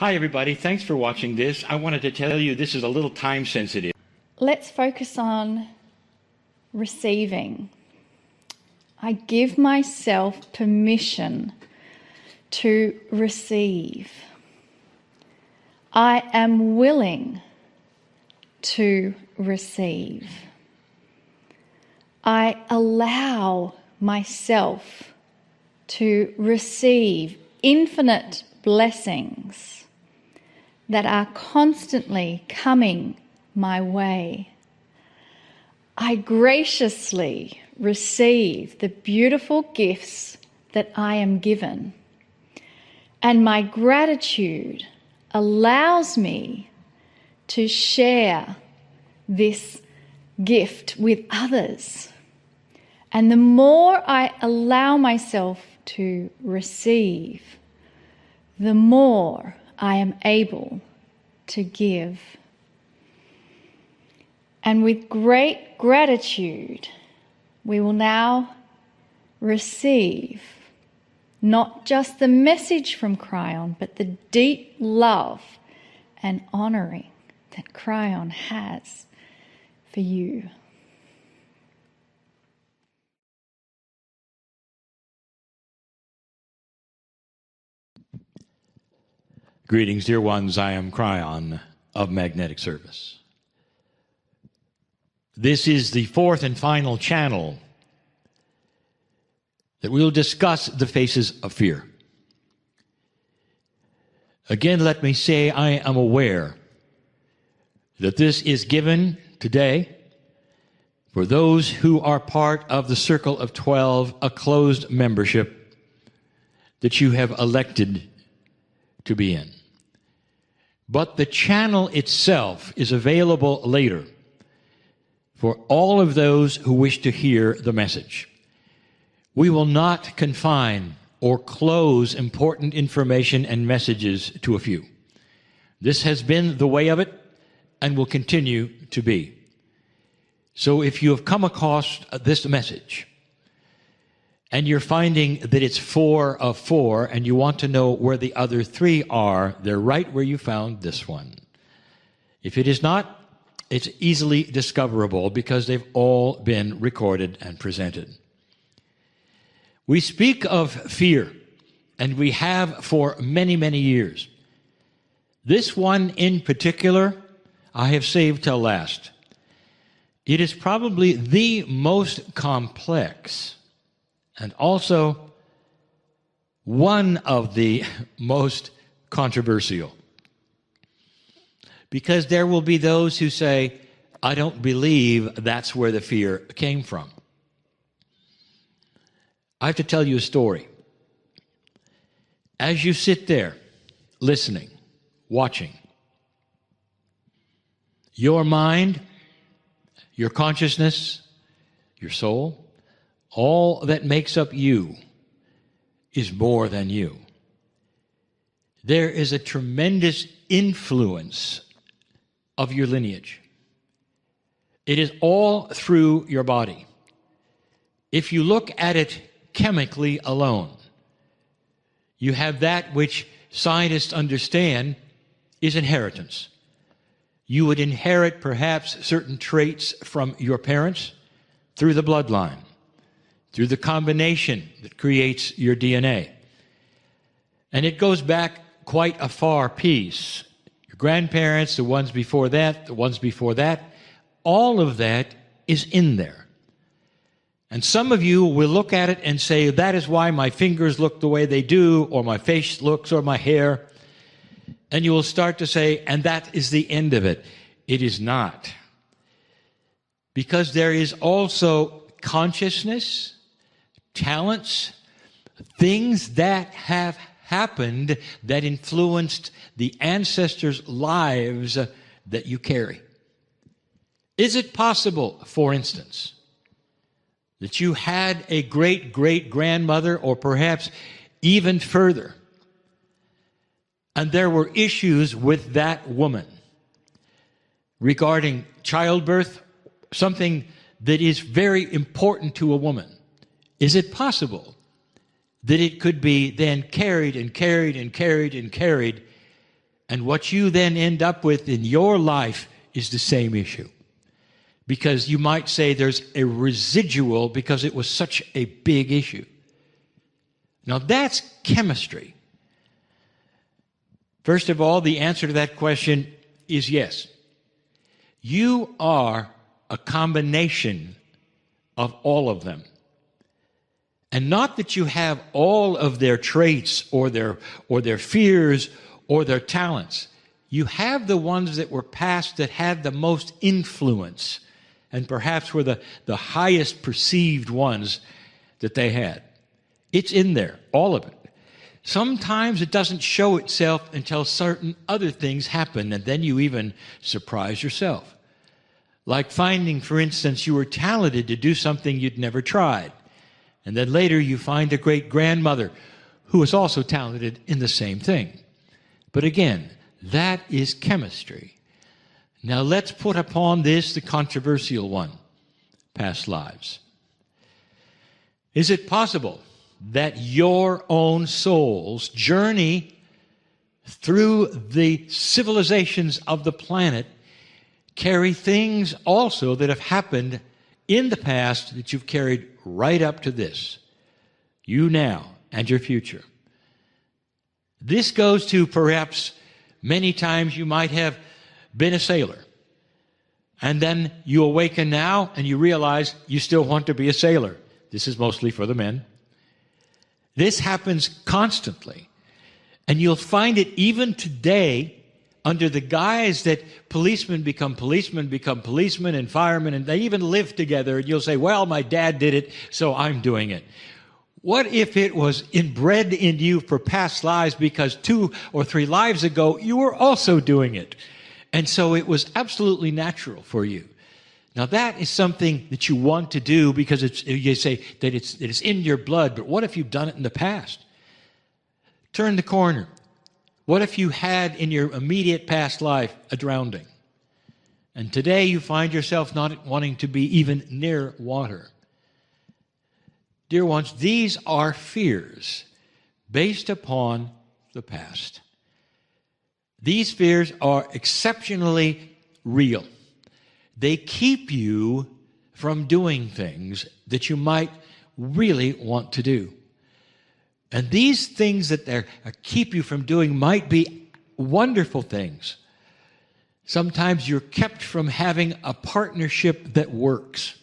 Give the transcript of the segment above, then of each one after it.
Hi everybody, thanks for watching this. I wanted to tell you this is a little time sensitive. Let's focus on receiving. I give myself permission to receive. I am willing to receive. I allow myself to receive infinite blessings that are constantly coming my way. I graciously receive the beautiful gifts that I am given, and my gratitude allows me to share this gift with others. And the more I allow myself to receive, the more I am able to give. And with great gratitude, we will now receive not just the message from Kryon, but the deep love and honouring that Kryon has for you. Greetings, dear ones. I am Kryon of Magnetic Service. This is the fourth and final channel that we will discuss the faces of fear. Again, let me say I am aware that this is given today for those who are part of the Circle of 12, a closed membership that you have elected to be in. But the channel itself is available later for all of those who wish to hear the message. We will not confine or close important information and messages to a few. This has been the way of it and will continue to be. So if you have come across this message and you're finding that it's 4 of 4 and you want to know where the other 3 are, they're right where you found this one. If it is not, it's easily discoverable because they've all been recorded and presented. We speak of fear, and we have for many, many years. This one in particular, I have saved till last. It is probably the most complex and also one of the most controversial. Because there will be those who say, I don't believe that's where the fear came from. I have to tell you a story. As you sit there, listening, watching, your mind, your consciousness, your soul, all that makes up you is more than you. There is a tremendous influence of your lineage. It is all through your body. If you look at it chemically alone, you have that which scientists understand is inheritance. You would inherit perhaps certain traits from your parents through the bloodline, through the combination that creates your DNA. And it goes back quite a far piece. Your grandparents, the ones before that, all of that is in there. And some of you will look at it and say, that is why my fingers look the way they do, or my face looks, or my hair. And you will start to say, and that is the end of it. It is not. Because there is also consciousness, talents, things that have happened that influenced the ancestors' lives that you carry. Is it possible, for instance, that you had a great-great-grandmother, or perhaps even further, and there were issues with that woman regarding childbirth, something that is very important to a woman? Is it possible that it could be then carried and carried and carried and carried And what you then end up with in your life is the same issue. Because you might say there's a residual because it was such a big issue. Now that's chemistry. First of all, the answer to that question is yes. You are a combination of all of them. And not that you have all of their traits or their fears or their talents. You have the ones that were past that had the most influence and perhaps were the highest perceived ones that they had. It's in there, all of it. Sometimes it doesn't show itself until certain other things happen, and then you even surprise yourself. Like finding, for instance, you were talented to do something you'd never tried. And then later you find a great-grandmother who was also talented in the same thing. But again, that is chemistry. Now let's put upon this the controversial one, past lives. Is it possible that your own soul's journey through the civilizations of the planet carry things also that have happened in the past that you've carried right up to this, you now and your future? This goes to perhaps many times you might have been a sailor, and then you awaken now and you realize you still want to be a sailor. This is mostly for the men. This happens constantly, and you'll find it even today under the guise that policemen, become policemen, and firemen, and they even live together, and you'll say, well, my dad did it, so I'm doing it. What if it was inbred in you for past lives because 2 or 3 lives ago you were also doing it? And so it was absolutely natural for you. Now that is something that you want to do because you say that it's in your blood, but what if you've done it in the past? Turn the corner. What if you had in your immediate past life a drowning? And today you find yourself not wanting to be even near water. Dear ones, these are fears based upon the past. These fears are exceptionally real. They keep you from doing things that you might really want to do. And these things that they keep you from doing might be wonderful things. Sometimes you're kept from having a partnership that works.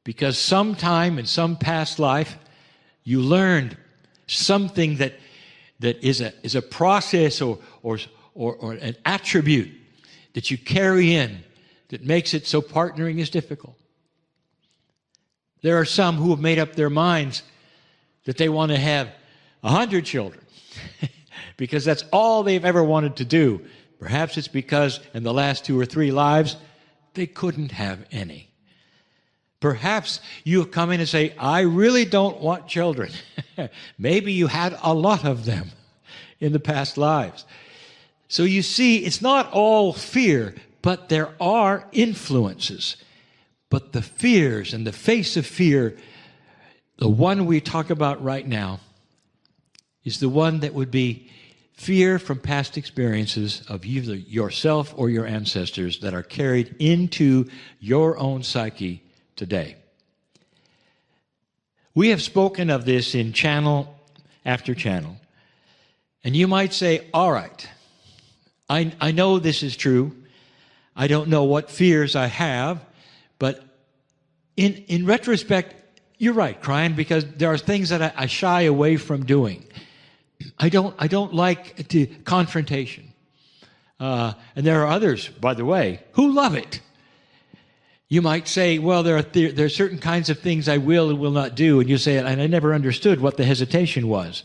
Because sometime in some past life, you learned something that is a process or an attribute that you carry in that makes it so partnering is difficult. There are some who have made up their minds that they want to have 100 children because that's all they've ever wanted to do. Perhaps it's because in the last 2 or 3 lives, they couldn't have any. Perhaps you come in and say, I really don't want children. Maybe you had a lot of them in the past lives. So you see, it's not all fear, but there are influences. But the fears and the face of fear, the one we talk about right now, is the one that would be fear from past experiences of either yourself or your ancestors that are carried into your own psyche today. We have spoken of this in channel after channel. And you might say, all right, I know this is true. I don't know what fears I have, but in retrospect, you're right, Kryon, because there are things that I shy away from doing. I don't like confrontation. And there are others, by the way, who love it. You might say, well, there are certain kinds of things I will and will not do, and you say, and I never understood what the hesitation was.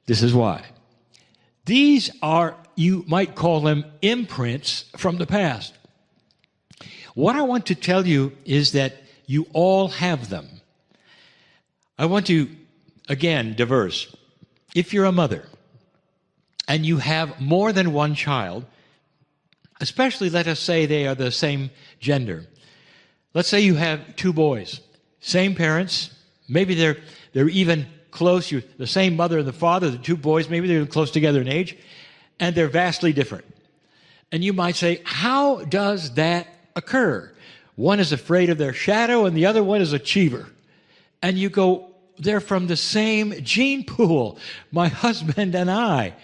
This is why. These are, you might call them imprints from the past. What I want to tell you is that you all have them. I want to, again, diverse. If you're a mother and you have more than one child, especially let us say they are the same gender. Let's say you have 2 boys, same parents, maybe they're even close, the same mother and the father, the 2 boys, maybe they're close together in age, and they're vastly different. And you might say, how does that occur? One is afraid of their shadow and the other one is an achiever. And you go, they're from the same gene pool, my husband and I.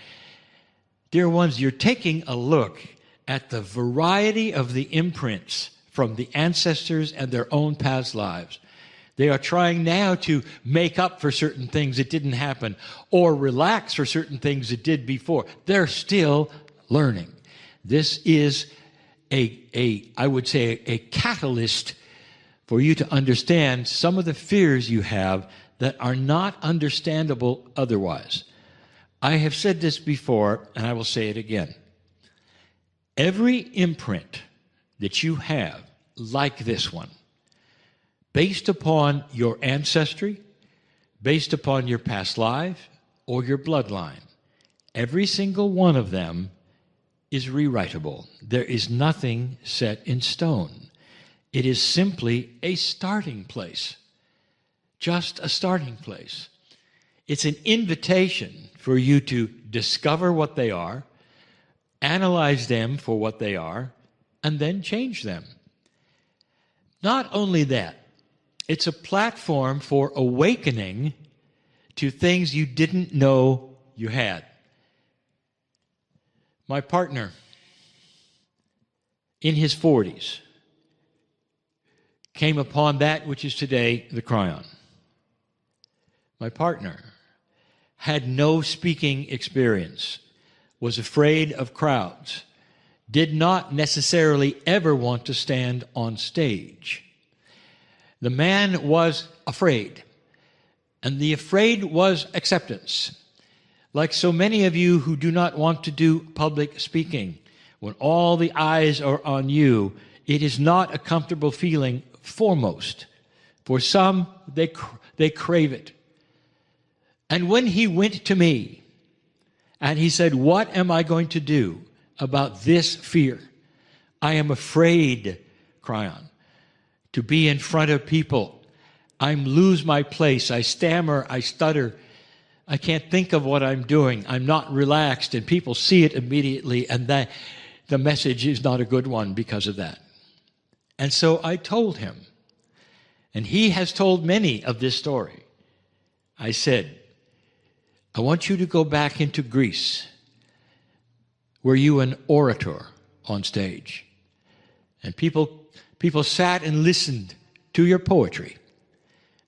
Dear ones, you're taking a look at the variety of the imprints from the ancestors and their own past lives. They are trying now to make up for certain things that didn't happen or relax for certain things that did before. They're still learning. This is I would say, a catalyst for you to understand some of the fears you have that are not understandable otherwise. I have said this before, and I will say it again. Every imprint that you have, like this one, based upon your ancestry, based upon your past life, or your bloodline, every single one of them is rewritable. There is nothing set in stone. It is simply a starting place. Just a starting place. It's an invitation for you to discover what they are, analyze them for what they are, and then change them. Not only that, it's a platform for awakening to things you didn't know you had. My partner, in his 40s, came upon that which is today the Kryon. My partner had no speaking experience, was afraid of crowds, did not necessarily ever want to stand on stage. The man was afraid, and the afraid was acceptance. Like so many of you who do not want to do public speaking, when all the eyes are on you, it is not a comfortable feeling foremost. For some, they crave it. And when he went to me, and he said, what am I going to do about this fear? I am afraid, Kryon, to be in front of people. I lose my place. I stammer. I stutter. I can't think of what I'm doing. I'm not relaxed, and people see it immediately, and that the message is not a good one because of that. And so I told him, and he has told many of this story. I said, I want you to go back into Greece. Were you an orator on stage? And people sat and listened to your poetry.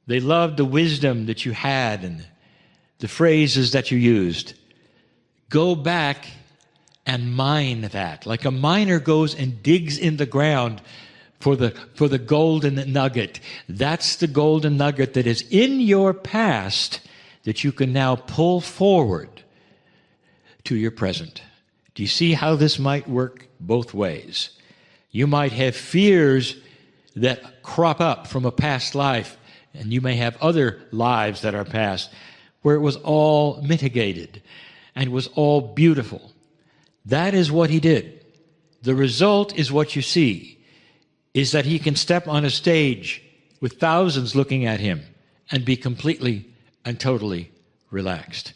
They loved the wisdom that you had and the phrases that you used. Go back and mine that. Like a miner goes and digs in the ground for the golden nugget. That's the golden nugget that is in your past that you can now pull forward to your present. Do you see how this might work both ways? You might have fears that crop up from a past life, and you may have other lives that are past where it was all mitigated and was all beautiful. That is what he did. The result is what you see, is that he can step on a stage with thousands looking at him and be completely and totally relaxed.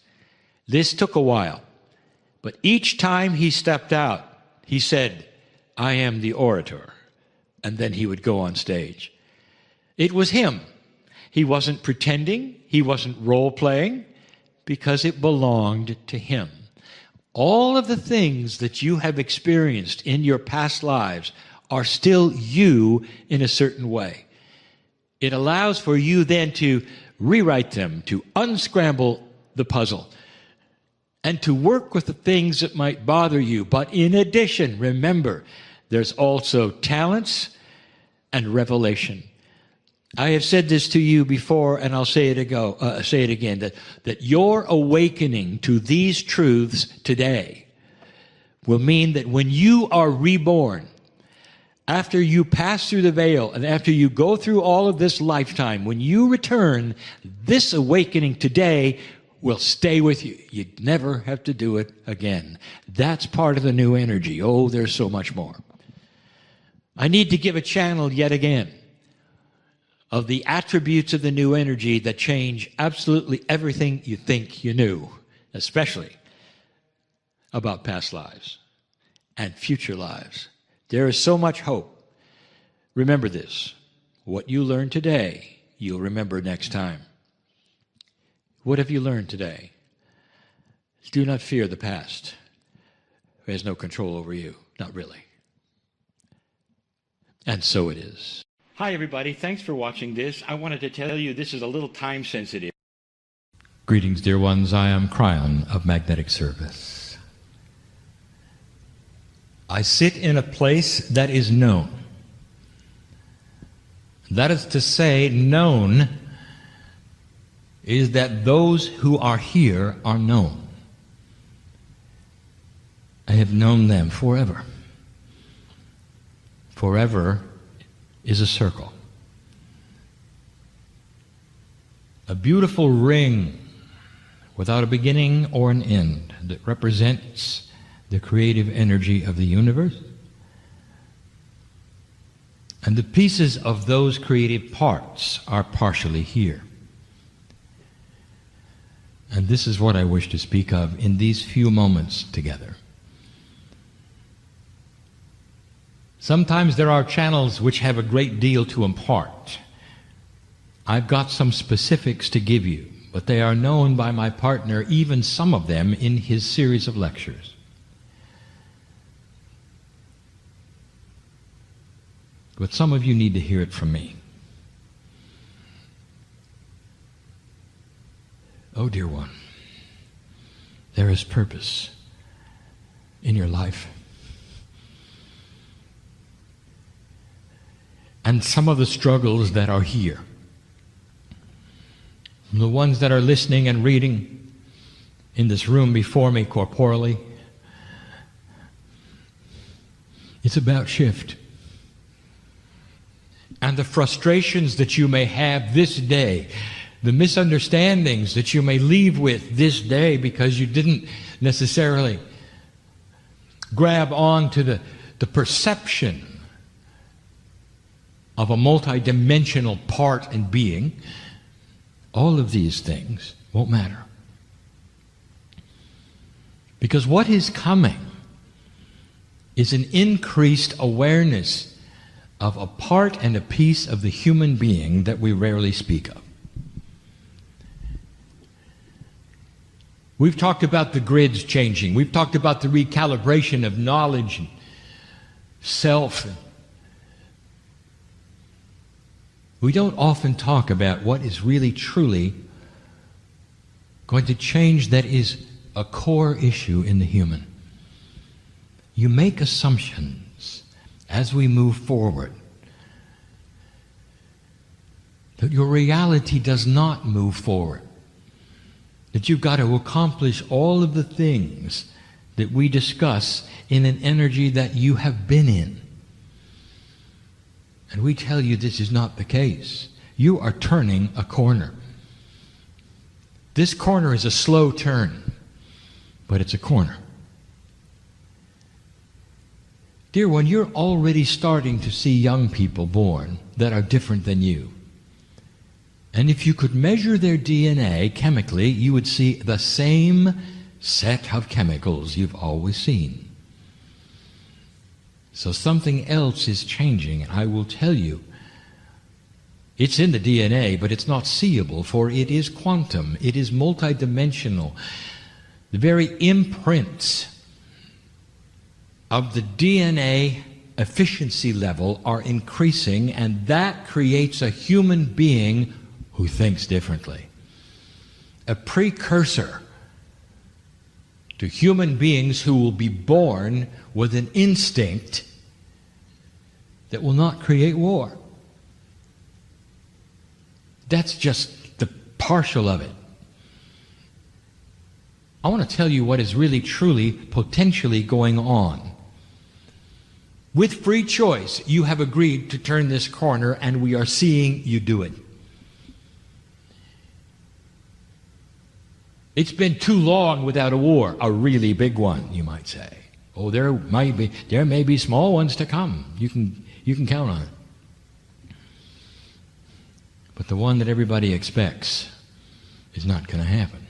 This took a while, but each time he stepped out, he said, I am the orator, and then he would go on stage. It was him. He wasn't pretending, he wasn't role-playing, because it belonged to him. All of the things that you have experienced in your past lives are still you in a certain way. It allows for you then to rewrite them, to unscramble the puzzle, and to work with the things that might bother you. But in addition, remember, there's also talents and revelation. I have said this to you before, and I'll say it again, that your awakening to these truths today will mean that when you are reborn, after you pass through the veil and after you go through all of this lifetime, when you return, this awakening today will stay with you. You'd never have to do it again. That's part of the new energy. Oh, there's so much more. I need to give a channel yet again of the attributes of the new energy that change absolutely everything you think you knew, especially about past lives and future lives. There is so much hope. Remember this. What you learn today, you'll remember next time. What have you learned today? Do not fear the past. It has no control over you. Not really. And so it is. Hi, everybody. Thanks for watching this. I wanted to tell you this is a little time sensitive. Greetings, dear ones. I am Kryon of Magnetic Service. I sit in a place that is known. That is to say, known is that those who are here are known. I have known them forever. Forever is a circle. A beautiful ring without a beginning or an end that represents the creative energy of the universe. And the pieces of those creative parts are partially here. And this is what I wish to speak of in these few moments together. Sometimes there are channels which have a great deal to impart. I've got some specifics to give you, but they are known by my partner, even some of them, in his series of lectures. But some of you need to hear it from me. Oh, dear one, there is purpose in your life. And some of the struggles that are here, the ones that are listening and reading in this room before me corporally, it's about shift. And the frustrations that you may have this day, the misunderstandings that you may leave with this day because you didn't necessarily grab on to the perception of a multidimensional part in being, all of these things won't matter. Because what is coming is an increased awareness of a part and a piece of the human being that we rarely speak of. We've talked about the grids changing. We've talked about the recalibration of knowledge and self. We don't often talk about what is really truly going to change that is a core issue in the human. You make assumptions as we move forward that your reality does not move forward, that you've got to accomplish all of the things that we discuss in an energy that you have been in. And we tell you this is not the case. You are turning a corner. This corner is a slow turn, but it's a corner. Dear one, you're already starting to see young people born that are different than you. And if you could measure their DNA chemically, you would see the same set of chemicals you've always seen. So something else is changing, and I will tell you, it's in the DNA, but it's not seeable, for it is quantum, it is multidimensional. The very imprints of the DNA efficiency level are increasing, and that creates a human being who thinks differently. A precursor to human beings who will be born with an instinct that will not create war. That's just the partial of it. I want to tell you what is really, truly, potentially going on. With free choice, you have agreed to turn this corner, and we are seeing you do it. It's been too long without a war, a really big one, you might say. Oh, there may be small ones to come. You can count on it. But the one that everybody expects is not going to happen.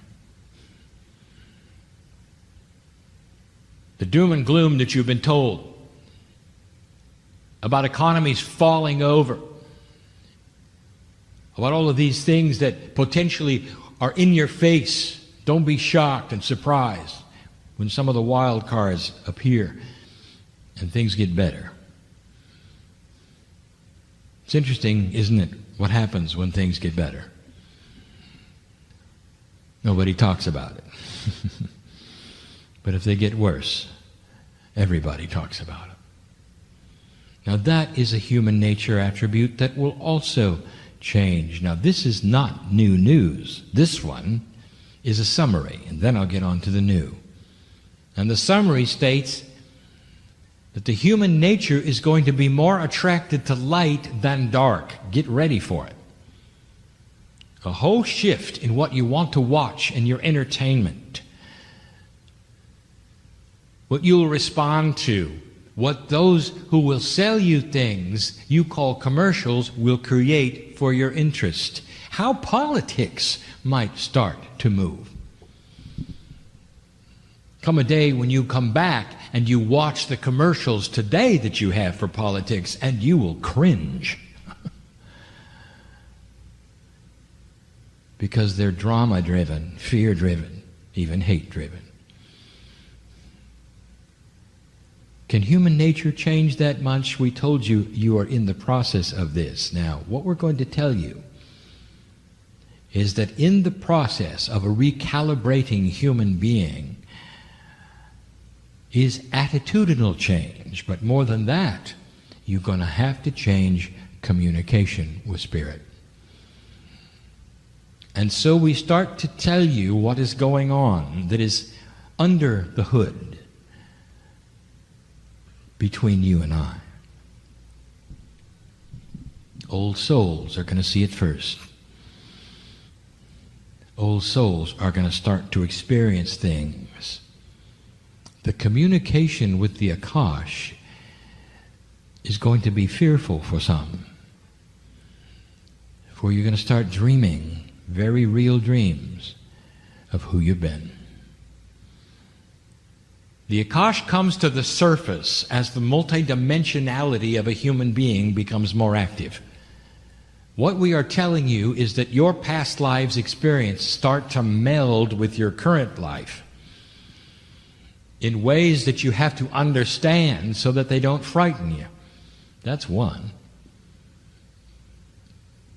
The doom and gloom that you've been told about economies falling over, about all of these things that potentially are in your face. Don't be shocked and surprised when some of the wild cards appear and things get better. It's interesting, isn't it, what happens when things get better? Nobody talks about it. But if they get worse, everybody talks about it. Now that is a human nature attribute that will also change. Now this is not new news. This one is a summary, and then I'll get on to the new. And the summary states that the human nature is going to be more attracted to light than dark. Get ready for it. A whole shift in what you want to watch in your entertainment. What you'll respond to. What those who will sell you things you call commercials will create for your interest. How politics might start to move. Come a day when you come back and you watch the commercials today that you have for politics, and you will cringe. Because they're drama-driven, fear-driven, even hate-driven. Can human nature change that much? We told you you are in the process of this. Now, what we're going to tell you is that in the process of a recalibrating human being is attitudinal change. But more than that, you're going to have to change communication with Spirit. And so we start to tell you what is going on that is under the hood between you and I. Old souls are going to see it first. Old souls are going to start to experience things. The communication with the Akash is going to be fearful for some. For you're going to start dreaming very real dreams of who you've been. The Akash comes to the surface as the multidimensionality of a human being becomes more active. What we are telling you is that your past lives' experience start to meld with your current life in ways that you have to understand so that they don't frighten you. That's one.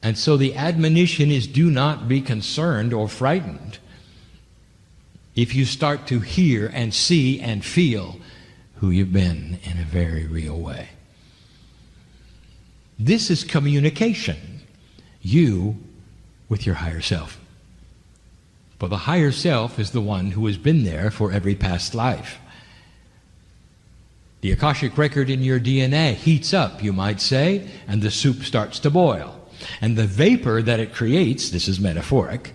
And so the admonition is, do not be concerned or frightened if you start to hear and see and feel who you've been in a very real way. This is communication. You with your higher self. For the higher self is the one who has been there for every past life. The Akashic record in your DNA heats up, you might say, and the soup starts to boil. And the vapor that it creates, this is metaphoric,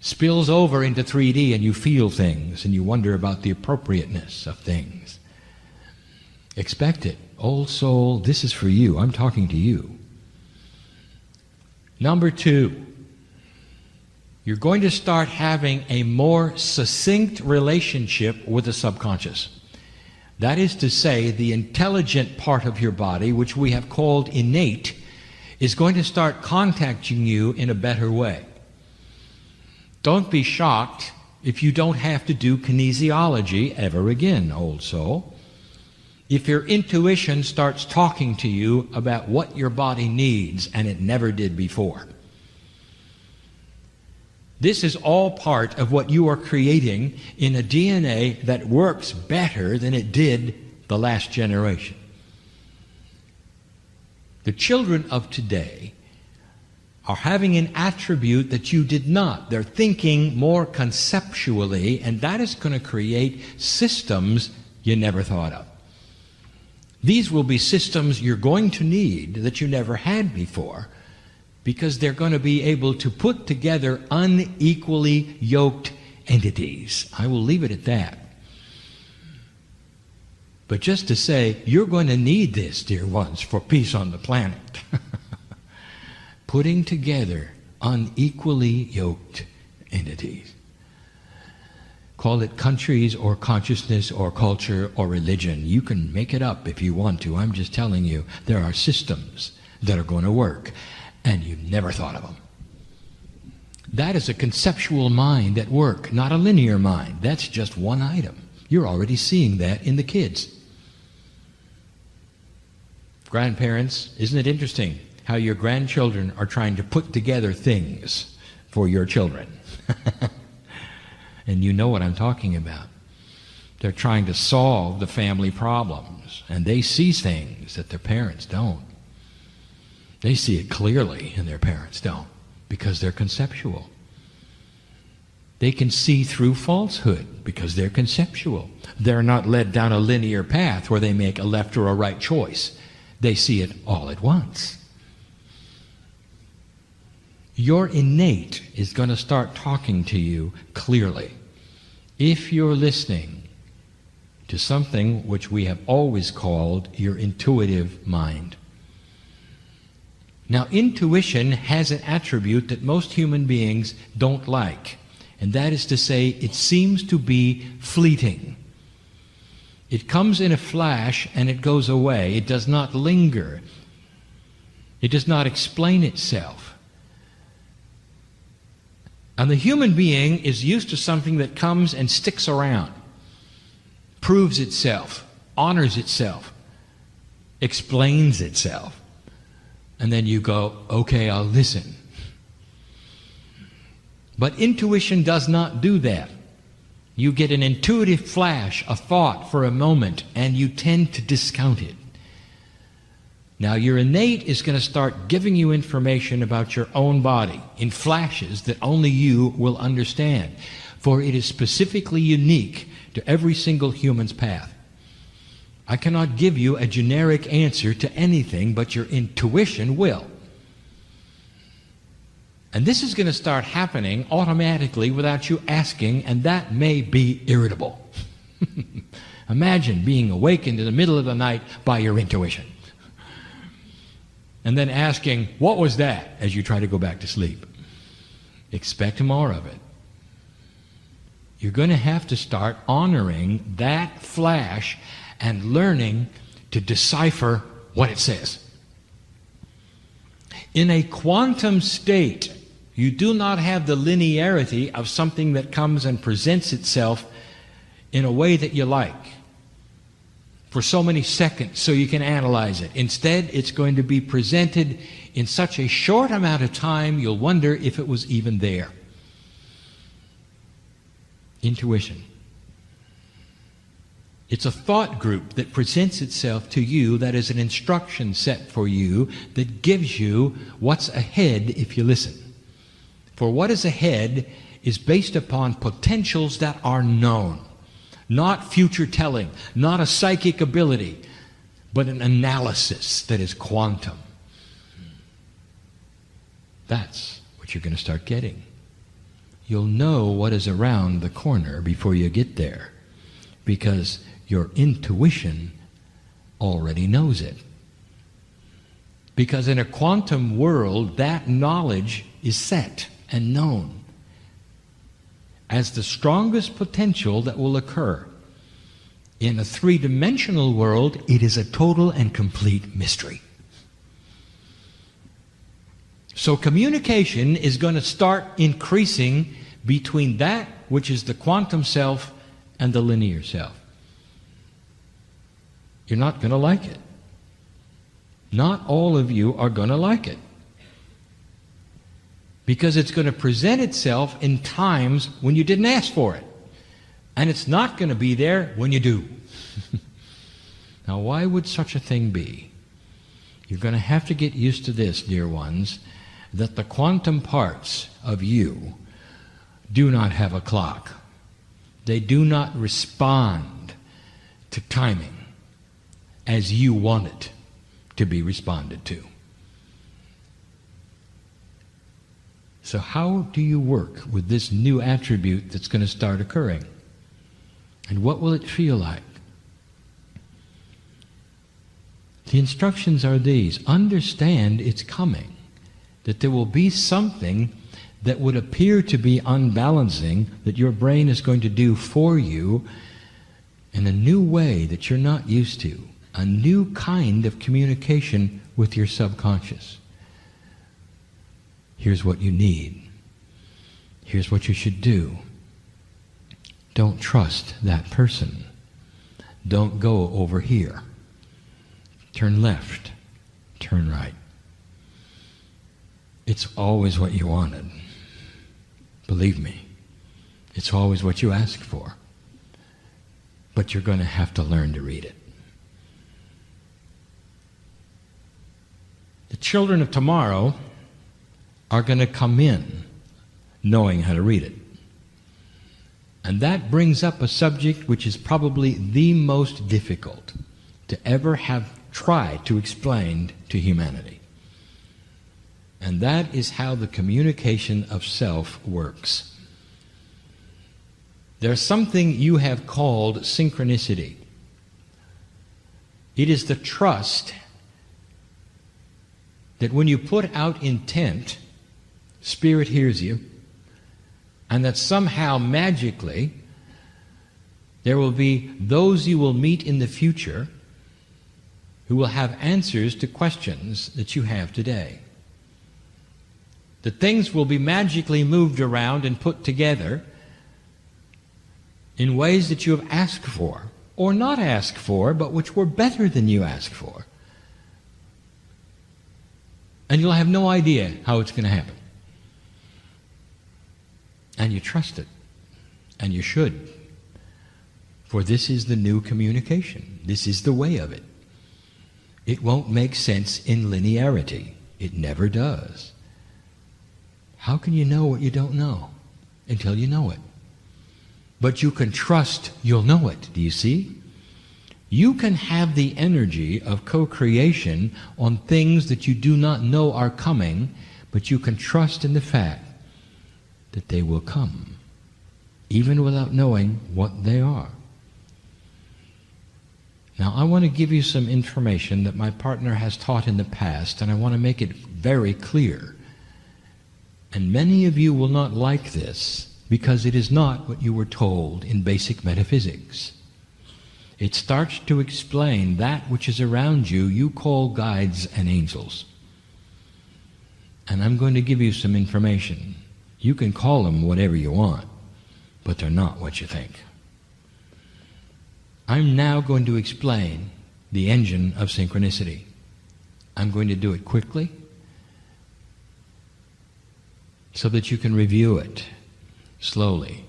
spills over into 3D, and you feel things and you wonder about the appropriateness of things. Expect it. Old soul, this is for you. I'm talking to you. Number 2, you're going to start having a more succinct relationship with the subconscious. That is to say, the intelligent part of your body, which we have called innate, is going to start contacting you in a better way. Don't be shocked if you don't have to do kinesiology ever again, old soul. If your intuition starts talking to you about what your body needs, and it never did before. This is all part of what you are creating in a DNA that works better than it did the last generation. The children of today are having an attribute that you did not. They're thinking more conceptually, and that is going to create systems you never thought of. These will be systems you're going to need that you never had before, because they're going to be able to put together unequally yoked entities. I will leave it at that. But just to say, you're going to need this, dear ones, for peace on the planet. Putting together unequally yoked entities. Call it countries or consciousness or culture or religion. You can make it up if you want to. I'm just telling you, there are systems that are going to work, and you never thought of them. That is a conceptual mind at work, not a linear mind. That's just one item. You're already seeing that in the kids. Grandparents, isn't it interesting how your grandchildren are trying to put together things for your children? And you know what I'm talking about. They're trying to solve the family problems, and they see things that their parents don't. They see it clearly, and their parents don't, because they're conceptual. They can see through falsehood because they're conceptual. They're not led down a linear path where they make a left or a right choice. They see it all at once. Your innate is going to start talking to you clearly if you're listening to something which we have always called your intuitive mind. Now, intuition has an attribute that most human beings don't like, and that is to say, it seems to be fleeting. It comes in a flash and it goes away. It does not linger. It does not explain itself. And the human being is used to something that comes and sticks around, proves itself, honors itself, explains itself. And then you go, okay, I'll listen. But intuition does not do that. You get an intuitive flash, a thought for a moment, and you tend to discount it. Now, your innate is going to start giving you information about your own body in flashes that only you will understand, for it is specifically unique to every single human's path. I cannot give you a generic answer to anything, but your intuition will. And this is going to start happening automatically without you asking, and that may be irritable. Imagine being awakened in the middle of the night by your intuition. And then asking, what was that, as you try to go back to sleep? Expect more of it. You're going to have to start honoring that flash and learning to decipher what it says. In a quantum state, you do not have the linearity of something that comes and presents itself in a way that you like for so many seconds so you can analyze it. Instead, it's going to be presented in such a short amount of time you'll wonder if it was even there. Intuition. It's a thought group that presents itself to you that is an instruction set for you that gives you what's ahead if you listen. For what is ahead is based upon potentials that are known. Not future telling, not a psychic ability, but an analysis that is quantum. That's what you're going to start getting. You'll know what is around the corner before you get there, because your intuition already knows it. Because in a quantum world, that knowledge is set and known as the strongest potential that will occur. In a three-dimensional world, it is a total and complete mystery. So communication is going to start increasing between that which is the quantum self and the linear self. You're not going to like it. Not all of you are going to like it. Because it's going to present itself in times when you didn't ask for it. And it's not going to be there when you do. Now, why would such a thing be? You're going to have to get used to this, dear ones, that the quantum parts of you do not have a clock. They do not respond to timing as you want it to be responded to. So how do you work with this new attribute that's going to start occurring? And what will it feel like? The instructions are these. Understand it's coming. That there will be something that would appear to be unbalancing that your brain is going to do for you in a new way that you're not used to, a new kind of communication with your subconscious. Here's what you need. Here's what you should do. Don't trust that person. Don't go over here. Turn left. Turn right. It's always what you wanted. Believe me, it's always what you asked for. But you're going to have to learn to read it. The children of tomorrow are going to come in knowing how to read it. And that brings up a subject which is probably the most difficult to ever have tried to explain to humanity. And that is how the communication of self works. There's something you have called synchronicity. It is the trust that when you put out intent, Spirit hears you, and that somehow magically there will be those you will meet in the future who will have answers to questions that you have today. That things will be magically moved around and put together in ways that you have asked for, or not asked for, but which were better than you asked for. And you'll have no idea how it's going to happen. And you trust it. And you should. For this is the new communication. This is the way of it. It won't make sense in linearity. It never does. How can you know what you don't know until you know it? But you can trust you'll know it. Do you see? You can have the energy of co-creation on things that you do not know are coming, but you can trust in the fact that they will come, even without knowing what they are. Now, I want to give you some information that my partner has taught in the past, and I want to make it very clear. And many of you will not like this, because it is not what you were told in basic metaphysics. It starts to explain that which is around you, you call guides and angels. And I'm going to give you some information. You can call them whatever you want, but they're not what you think. I'm now going to explain the engine of synchronicity. I'm going to do it quickly so that you can review it slowly.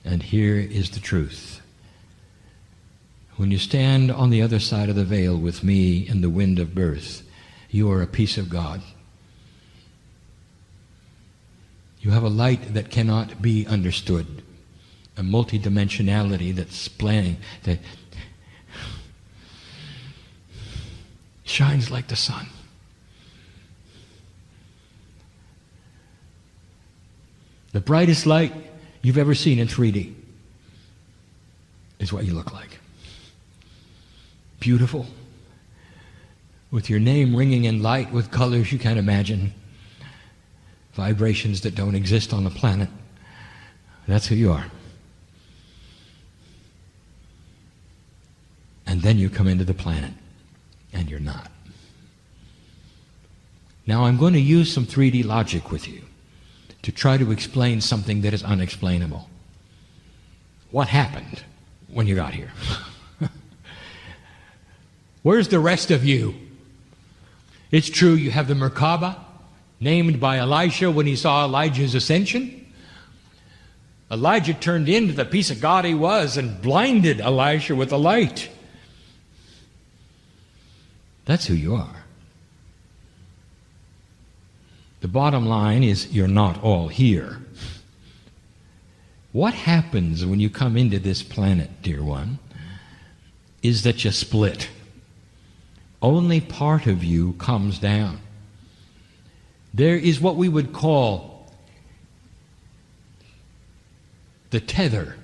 And here is the truth. When you stand on the other side of the veil with me in the wind of birth, you are a piece of God. You have a light that cannot be understood, a multidimensionality that's planning, that shines like the sun. The brightest light you've ever seen in 3D is what you look like. Beautiful, with your name ringing in light with colors you can't imagine, vibrations that don't exist on the planet. That's who you are. And then you come into the planet, and you're not. Now I'm going to use some 3D logic with you to try to explain something that is unexplainable. What happened when you got here? Where's the rest of you? It's true you have the Merkaba, named by Elisha when he saw Elijah's ascension. Elijah turned into the piece of God he was and blinded Elisha with the light. That's who you are. The bottom line is you're not all here. What happens when you come into this planet, dear one, is that you split. Only part of you comes down. There is what we would call the tether.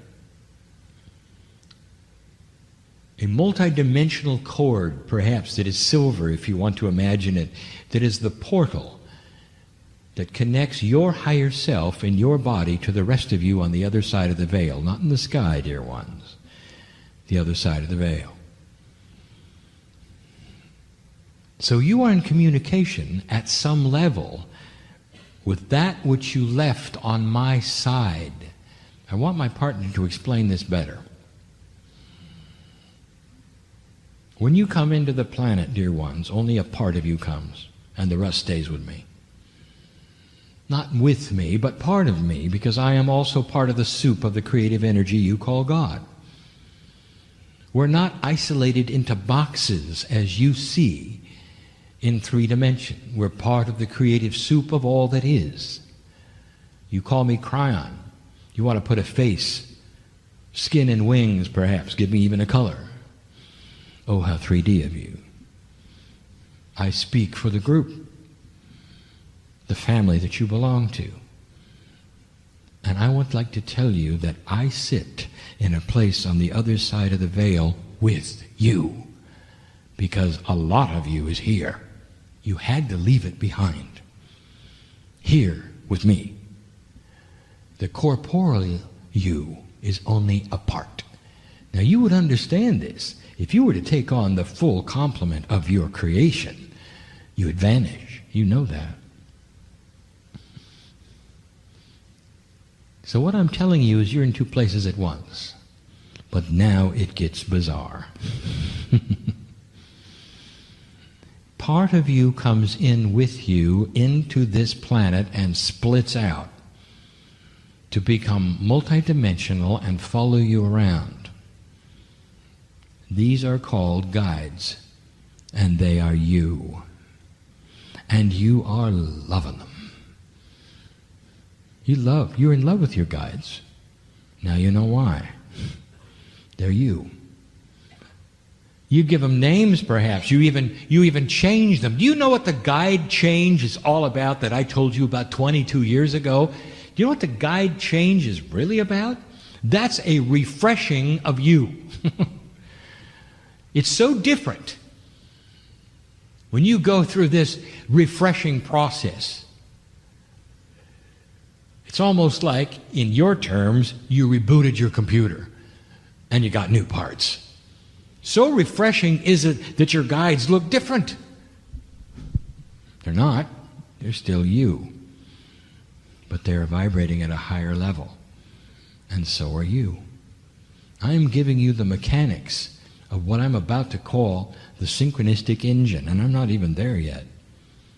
A multidimensional cord, perhaps, that is silver, if you want to imagine it, that is the portal that connects your higher self in your body to the rest of you on the other side of the veil. Not in the sky, dear ones. The other side of the veil. So you are in communication at some level with that which you left on my side. I want my partner to explain this better. When you come into the planet, dear ones, only a part of you comes, and the rest stays with me. Not with me, but part of me, because I am also part of the soup of the creative energy you call God. We're not isolated into boxes as you see in 3 dimension. We're part of the creative soup of all that is. You call me Kryon. You want to put a face, skin and wings perhaps, give me even a color. Oh, how 3D of you. I speak for the group, the family that you belong to. And I would like to tell you that I sit in a place on the other side of the veil with you, because a lot of you is here. You had to leave it behind. Here with me. The corporeal you is only a part. Now you would understand this. If you were to take on the full complement of your creation, you would vanish. You know that. So what I'm telling you is you're in 2 places at once. But now it gets bizarre. Part of you comes in with you into this planet and splits out to become multidimensional and follow you around. These are called guides, and they are you. And you are loving them. You're in love with your guides. Now you know why. They're you. You give them names perhaps. You even change them. Do you know what the guide change is all about that I told you about 22 years ago? Do you know what the guide change is really about? That's a refreshing of you. It's so different when you go through this refreshing process. It's almost like, in your terms, you rebooted your computer and you got new parts. So refreshing is it that your guides look different. They're not. They're still you. But they're vibrating at a higher level. And so are you. I'm giving you the mechanics of what I'm about to call the synchronistic engine, and I'm not even there yet.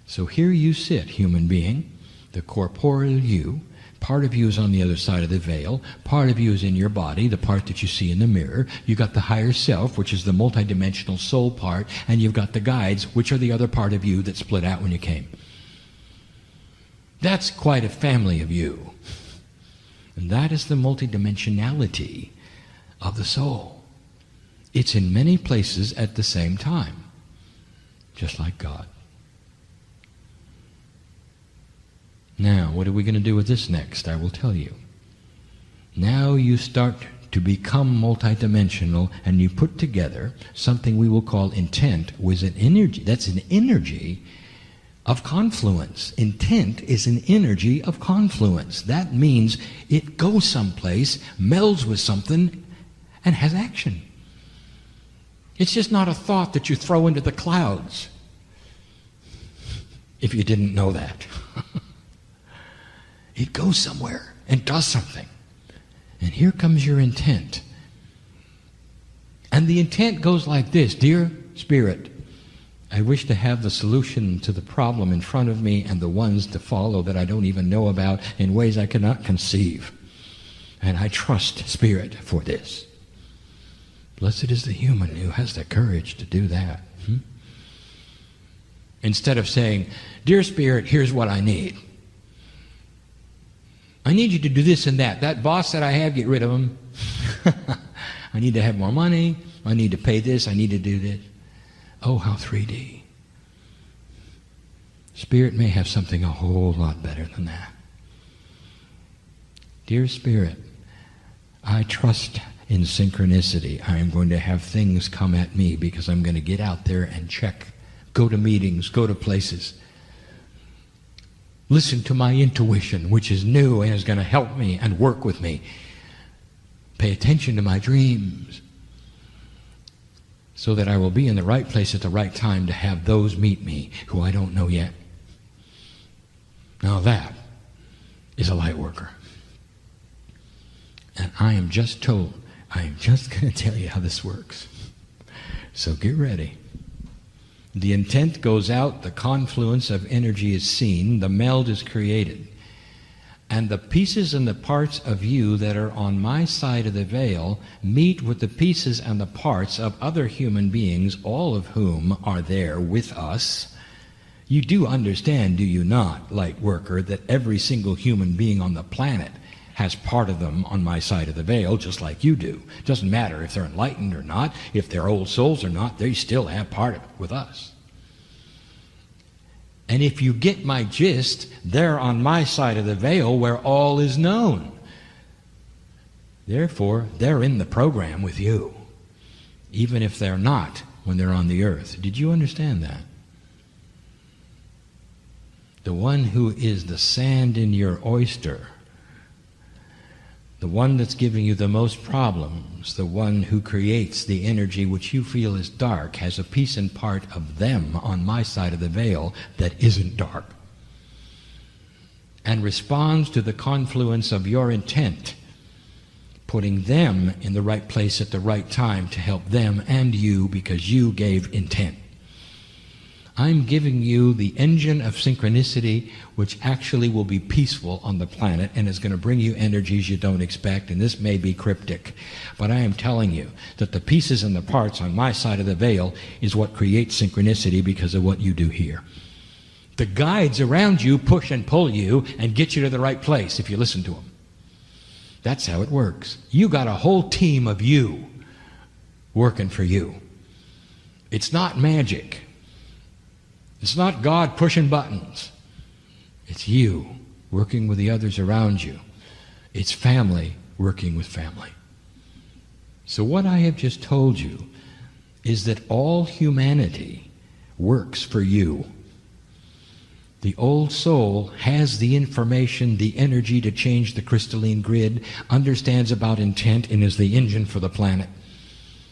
So here you sit, human being, the corporeal you. Part of you is on the other side of the veil. Part of you is in your body, the part that you see in the mirror. You've got the higher self, which is the multidimensional soul part, and you've got the guides, which are the other part of you that split out when you came. That's quite a family of you. And that is the multidimensionality of the soul. It's in many places at the same time, just like God. Now, what are we going to do with this next? I will tell you. Now you start to become multidimensional, and you put together something we will call intent with an energy. That's an energy of confluence. Intent is an energy of confluence. That means it goes someplace, melds with something, and has action. It's just not a thought that you throw into the clouds, if you didn't know that. It goes somewhere and does something. And here comes your intent. And the intent goes like this: Dear Spirit, I wish to have the solution to the problem in front of me and the ones to follow that I don't even know about in ways I cannot conceive. And I trust Spirit for this. Blessed is the human who has the courage to do that. Instead of saying, Dear Spirit, here's what I need. I need you to do this and that. That boss that I have, get rid of him. I need to have more money. I need to pay this. I need to do this. Oh, how 3D. Spirit may have something a whole lot better than that. Dear Spirit, I trust in synchronicity. I am going to have things come at me because I'm going to get out there and check, go to meetings, go to places. Listen to my intuition, which is new and is going to help me and work with me. Pay attention to my dreams, so that I will be in the right place at the right time to have those meet me who I don't know yet. Now that is a light worker. And I am just going to tell you how this works. So get ready. The intent goes out, the confluence of energy is seen, the meld is created. And the pieces and the parts of you that are on my side of the veil meet with the pieces and the parts of other human beings, all of whom are there with us. You do understand, do you not, light worker, that every single human being on the planet has part of them on my side of the veil, just like you do. It doesn't matter if they're enlightened or not, if they're old souls or not, they still have part of it with us. And if you get my gist, they're on my side of the veil where all is known. Therefore, they're in the program with you, even if they're not when they're on the earth. Did you understand that? The one who is the sand in your oyster, the one that's giving you the most problems, the one who creates the energy which you feel is dark, has a piece and part of them on my side of the veil that isn't dark, and responds to the confluence of your intent, putting them in the right place at the right time to help them and you because you gave intent. I'm giving you the engine of synchronicity, which actually will be peaceful on the planet and is going to bring you energies you don't expect, and this may be cryptic, but I am telling you that the pieces and the parts on my side of the veil is what creates synchronicity because of what you do here. The guides around you push and pull you and get you to the right place if you listen to them. That's how it works. You got a whole team of you working for you. It's not magic. It's not God pushing buttons. It's you working with the others around you. It's family working with family. So what I have just told you is that all humanity works for you. The old soul has the information, the energy to change the crystalline grid, understands about intent, and is the engine for the planet.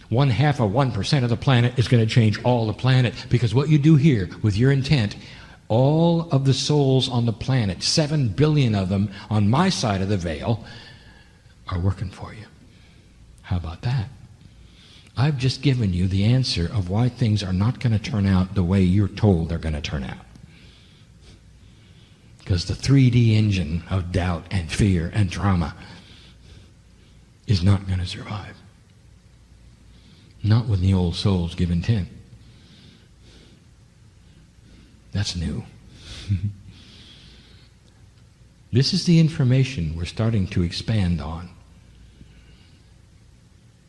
0.5% of the planet is going to change all the planet, because what you do here with your intent, all of the souls on the planet, 7 billion of them on my side of the veil, are working for you. How about that? I've just given you the answer of why things are not going to turn out the way you're told they're going to turn out. Because the 3D engine of doubt and fear and trauma is not going to survive. Not when the old souls give intent. That's new. This is the information we're starting to expand on.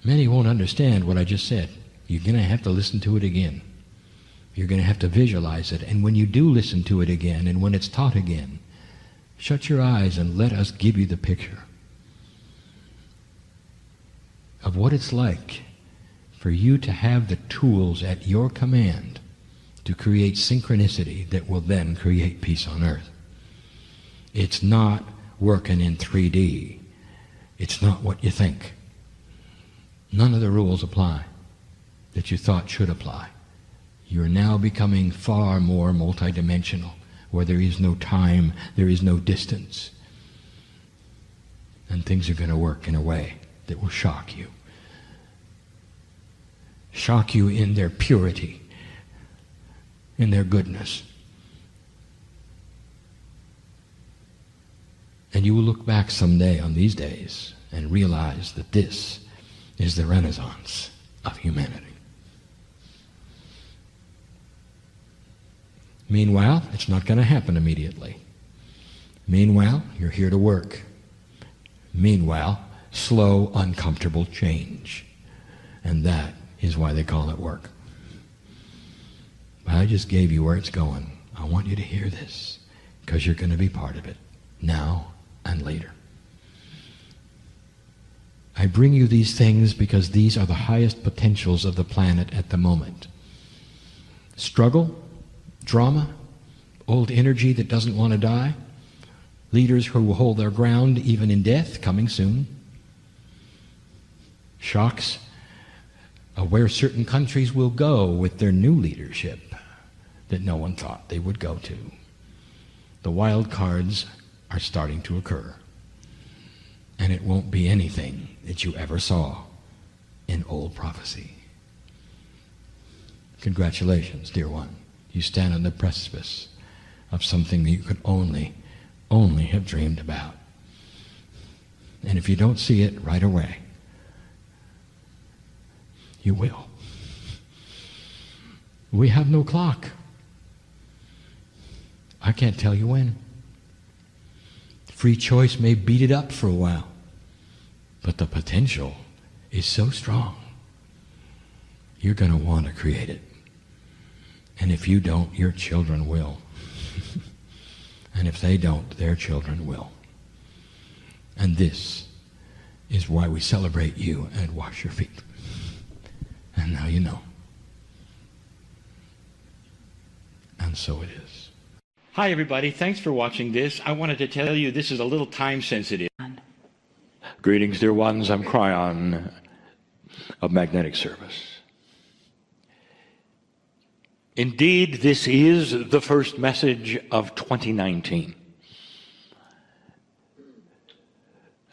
Many won't understand what I just said. You're going to have to listen to it again. You're going to have to visualize it. And when you do listen to it again, and when it's taught again, shut your eyes and let us give you the picture of what it's like for you to have the tools at your command to create synchronicity that will then create peace on earth. It's not working in 3D. It's not what you think. None of the rules apply that you thought should apply. You're now becoming far more multidimensional, where there is no time, there is no distance. And things are going to work in a way that will shock you. Shock you in their purity, in their goodness. And you will look back someday on these days and realize that this is the renaissance of humanity. Meanwhile, it's not going to happen immediately. Meanwhile, you're here to work. Meanwhile, slow, uncomfortable change. And that is why they call it work. But I just gave you where it's going. I want you to hear this, because you're going to be part of it, now and later. I bring you these things because these are the highest potentials of the planet at the moment. Struggle, drama, old energy that doesn't want to die, leaders who will hold their ground even in death, coming soon, shocks of where certain countries will go with their new leadership that no one thought they would go to. The wild cards are starting to occur, and it won't be anything that you ever saw in old prophecy. Congratulations, dear one. You stand on the precipice of something that you could only have dreamed about. And if you don't see it right away, you will. We have no clock. I can't tell you when. Free choice may beat it up for a while, but the potential is so strong. You're going to want to create it. And if you don't, your children will. And if they don't, their children will. And this is why we celebrate you and wash your feet. And now you know. And so it is. Hi, everybody. Thanks for watching this. I wanted to tell you this is a little time sensitive. Greetings, dear ones. I'm Kryon of Magnetic Service. Indeed, this is the first message of 2019.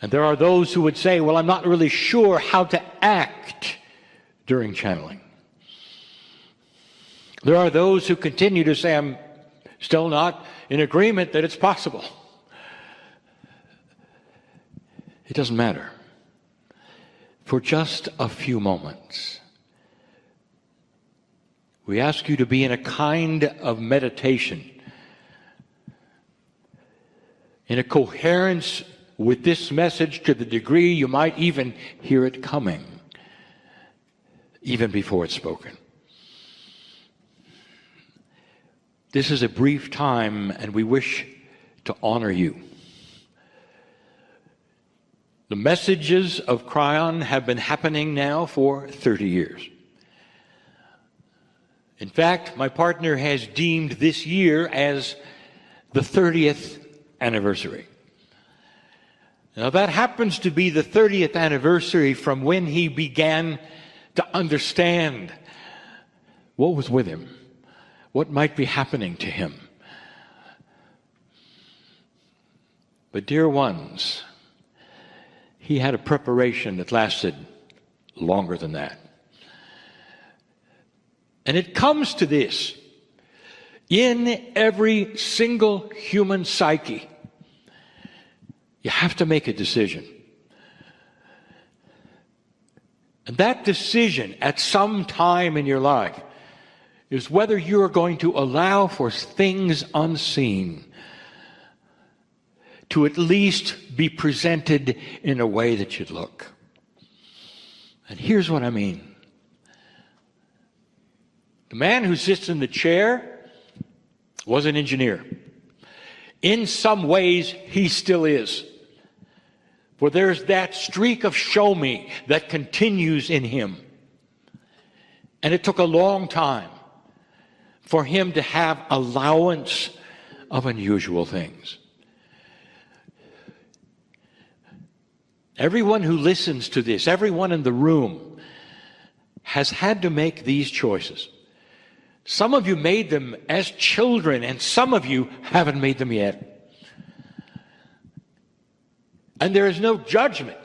And there are those who would say, well, I'm not really sure how to act during channeling. There are those who continue to say, I'm still not in agreement that it's possible. It doesn't matter. For just a few moments, we ask you to be in a kind of meditation, in a coherence with this message to the degree you might even hear it coming, even before it's spoken. This is a brief time, and we wish to honor you. The messages of Kryon have been happening now for 30 years. In fact, my partner has deemed this year as the 30th anniversary. Now, that happens to be the 30th anniversary from when he began to understand what was with him, what might be happening to him. But, dear ones, he had a preparation that lasted longer than that. And it comes to this: in every single human psyche, you have to make a decision. And that decision at some time in your life is whether you're going to allow for things unseen to at least be presented in a way that should look. And here's what I mean. The man who sits in the chair was an engineer. In some ways, he still is. For there's that streak of show me that continues in him. And it took a long time for him to have allowance of unusual things. Everyone who listens to this, everyone in the room, has had to make these choices. Some of you made them as children, and some of you haven't made them yet. And there is no judgment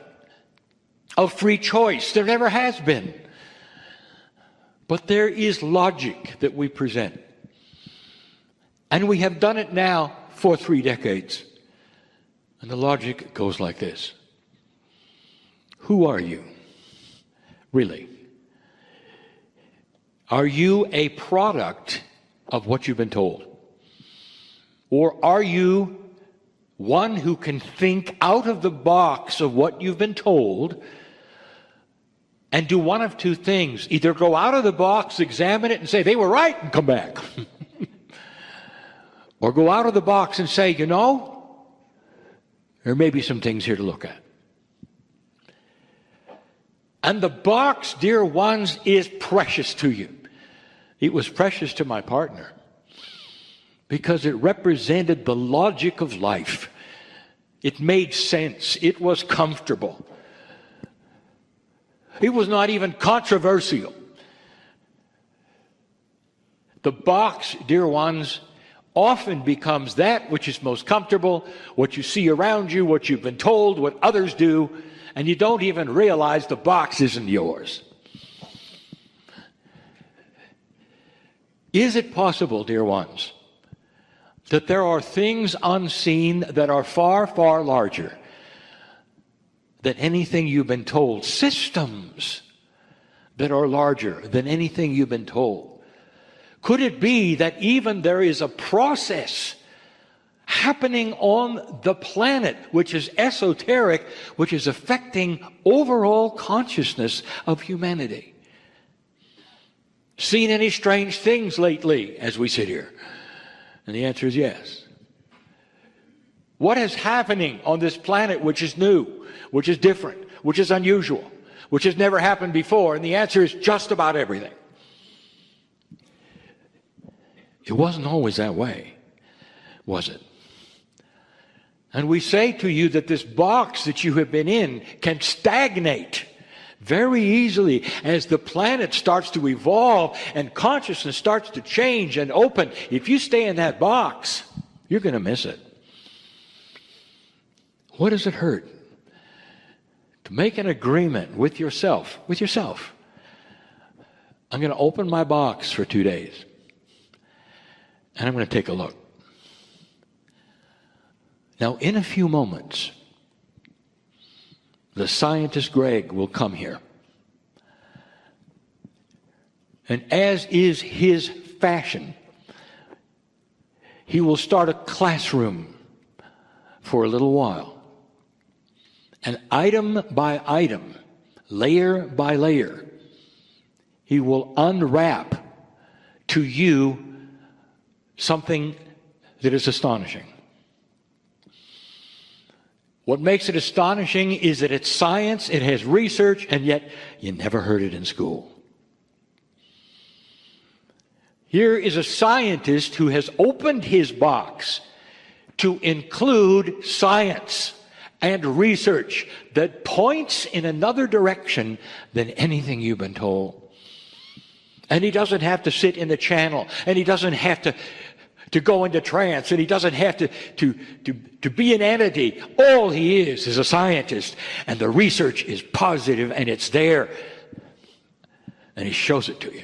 of free choice. There never has been. But there is logic that we present. And we have done it now for 3 decades. And the logic goes like this. Who are you, really? Are you a product of what you've been told? Or are you one who can think out of the box of what you've been told and do one of two things? Either go out of the box, examine it, and say, they were right, and come back. Or go out of the box and say, you know, there may be some things here to look at. And the box, dear ones, is precious to you. It was precious to my partner. because it represented the logic of life. It made sense. It was comfortable. It was not even controversial. The box, dear ones, often becomes that which is most comfortable, what you see around you, what you've been told, what others do, and you don't even realize the box isn't yours. Is it possible, dear ones, that there are things unseen that are far, far larger than anything you've been told? Systems that are larger than anything you've been told. Could it be that even there is a process happening on the planet which is esoteric, which is affecting overall consciousness of humanity? Seen any strange things lately as we sit here? And the answer is yes. What is happening on this planet which is new, which is different, which is unusual, which has never happened before? And the answer is just about everything. It wasn't always that way, was it? And we say to you that this box that you have been in can stagnate very easily as the planet starts to evolve and consciousness starts to change and open. If you stay in that box, you're going to miss it. What does it hurt? To make an agreement with yourself. I'm going to open my box for 2 days. And I'm going to take a look. Now, in a few moments, the scientist Greg will come here. And as is his fashion, he will start a classroom for a little while. And item by item, layer by layer, he will unwrap to you something that is astonishing. What makes it astonishing is that it's science, it has research, and yet you never heard it in school. Here is a scientist who has opened his box to include science and research that points in another direction than anything you've been told. And he doesn't have to sit in the channel, and he doesn't have to go into trance, and he doesn't have to be an entity. All he is a scientist, and the research is positive, and it's there, and he shows it to you.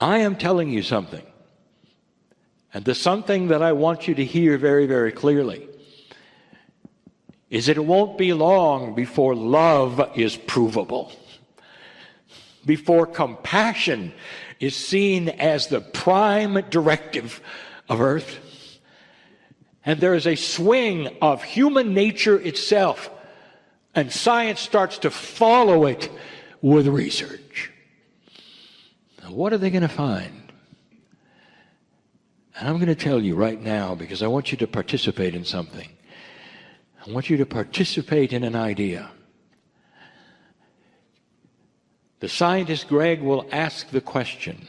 I am telling you something, and the something that I want you to hear very, very clearly is that it won't be long before love is provable, before compassion is seen as the prime directive of Earth. And there is a swing of human nature itself, and science starts to follow it with research. Now, what are they going to find? And I'm going to tell you right now, because I want you to participate in something. I want you to participate in an idea. The scientist Greg will ask the question,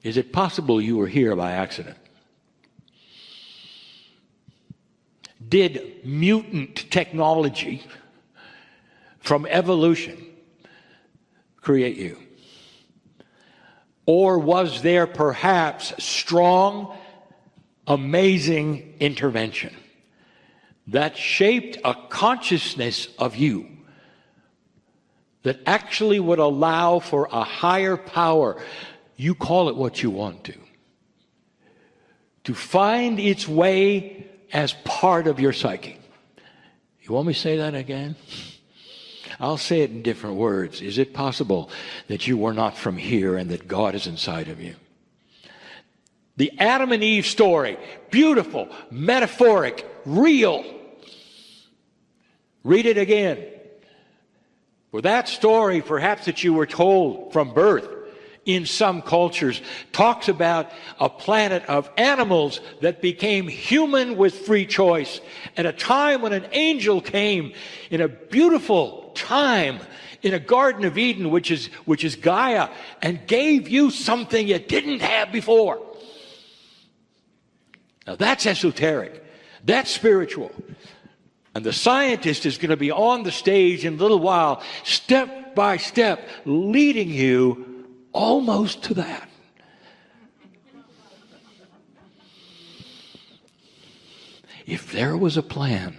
is it possible you were here by accident? Did mutant technology from evolution create you? Or was there perhaps strong, amazing intervention that shaped a consciousness of you that actually would allow for a higher power, you call it what you want to find its way as part of your psyche? You want me to say that again? I'll say it in different words. Is it possible that you were not from here and that God is inside of you? The Adam and Eve story, beautiful, metaphoric, real. Read it again. For that story, perhaps that you were told from birth in some cultures, talks about a planet of animals that became human with free choice at a time when an angel came in a beautiful time in a Garden of Eden, which is Gaia, and gave you something you didn't have before. Now that's esoteric. That's spiritual. And the scientist is going to be on the stage in a little while, step by step, leading you almost to that. If there was a plan,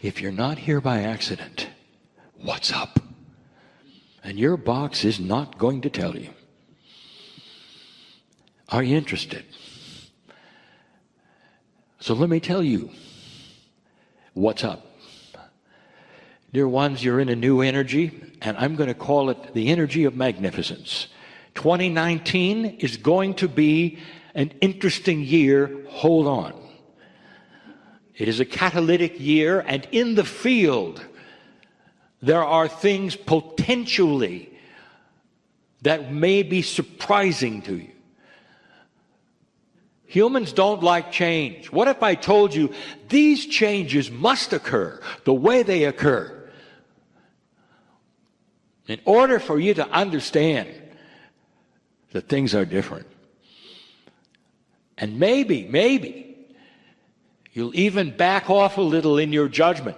if you're not here by accident, what's up? And your box is not going to tell you. Are you interested? So let me tell you what's up. Dear ones, you're in a new energy, and I'm going to call it the energy of magnificence. 2019 is going to be an interesting year. Hold on. It is a catalytic year, and in the field, there are things potentially that may be surprising to you. Humans don't like change. What if I told you these changes must occur the way they occur? In order for you to understand that things are different. And maybe, you'll even back off a little in your judgment